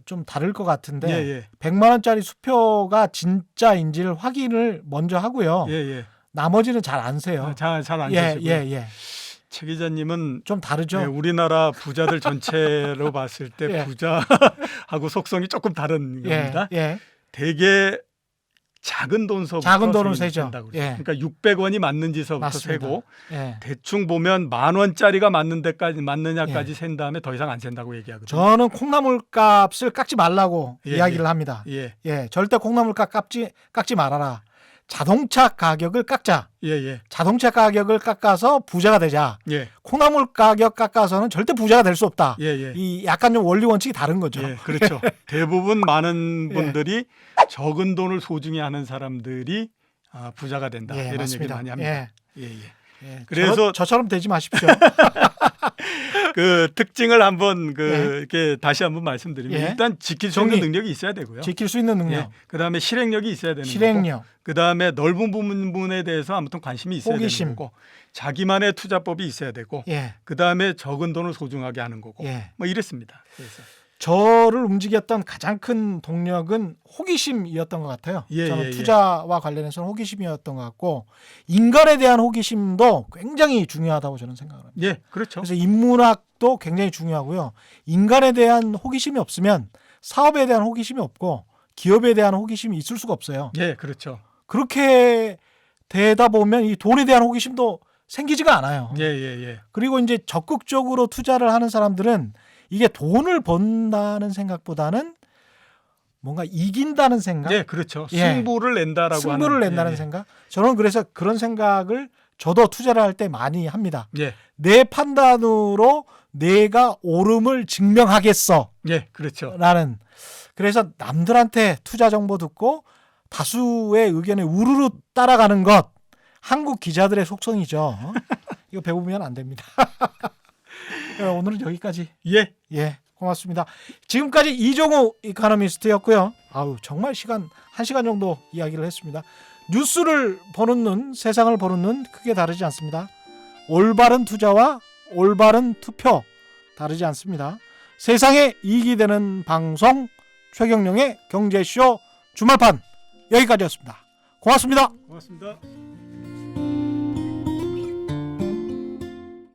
좀 다를 것 같은데 예. 100만 원짜리 수표가 진짜인지를 확인을 먼저 하고요. 예. 나머지는 잘 안 세요. 잘안 예, 되시고요. 예. 최 기자님은 좀 다르죠. 네, 우리나라 부자들 전체로 봤을 때 예. 부자하고 속성이 조금 다른 예, 겁니다. 예. 되게 작은 돈서부터 작은 돈은 세금이 세죠. 된다고 예. 그러니까 600원이 맞는지서부터 맞습니다. 세고 예. 대충 보면 10,000원짜리가 맞는 데까지 맞느냐까지 센 다음에 더 이상 안 센다고 얘기하거든요. 저는 콩나물 값을 깎지 말라고 예, 이야기를 예. 합니다. 예. 예, 절대 콩나물 값 깎지 말아라. 자동차 가격을 깎자. 예. 자동차 가격을 깎아서 부자가 되자. 예. 콩나물 가격 깎아서는 절대 부자가 될 수 없다. 예. 이 약간 좀 원리 원칙이 다른 거죠. 예. 그렇죠. 대부분 많은 예. 분들이 적은 돈을 소중히 하는 사람들이 부자가 된다. 예, 이런 맞습니다. 얘기 많이 합니다. 예. 예, 그래서 저처럼 되지 마십시오. 그 특징을 한번 예. 이렇게 다시 한번 말씀드리면 예. 일단 지킬 수 정리. 있는 능력이 있어야 되고요. 지킬 수 있는 능력, 예. 그다음에 실행력이 있어야 되는 거고. 실행력, 그다음에 넓은 부분에 대해서 아무튼 관심이 있어야 호기심. 되는 거고. 자기만의 투자법이 있어야 되고. 예, 그다음에 적은 돈을 소중하게 하는 거고. 예. 뭐 이랬습니다. 그래서 저를 움직였던 가장 큰 동력은 호기심이었던 것 같아요. 예, 저는 예. 투자와 관련해서는 호기심이었던 것 같고 인간에 대한 호기심도 굉장히 중요하다고 저는 생각합니다. 예, 그렇죠. 그래서 인문학도 굉장히 중요하고요. 인간에 대한 호기심이 없으면 사업에 대한 호기심이 없고 기업에 대한 호기심이 있을 수가 없어요. 예, 그렇죠. 그렇게 되다 보면 이 돈에 대한 호기심도 생기지가 않아요. 예. 그리고 이제 적극적으로 투자를 하는 사람들은 이게 돈을 번다는 생각보다는 뭔가 이긴다는 생각, 예, 그렇죠. 예. 승부를 낸다라고 승부를 하는. 낸다는 예, 생각. 저는 그래서 그런 생각을 저도 투자를 할 때 많이 합니다. 예. 내 판단으로 내가 옳음을 증명하겠어. 예, 그렇죠. 라는. 그래서 남들한테 투자 정보 듣고 다수의 의견에 우르르 따라가는 것. 한국 기자들의 속성이죠. 이거 배우면 안 됩니다. 오늘은 여기까지. 예. 예, 고맙습니다. 지금까지 이종우 이코노미스트였고요. 아우, 정말 1시간 정도 이야기를 했습니다. 뉴스를 보는 눈, 세상을 보는 눈 크게 다르지 않습니다. 올바른 투자와 올바른 투표 다르지 않습니다. 세상에 이익이 되는 방송 최경영의 경제쇼 주말판 여기까지였습니다. 고맙습니다. 고맙습니다.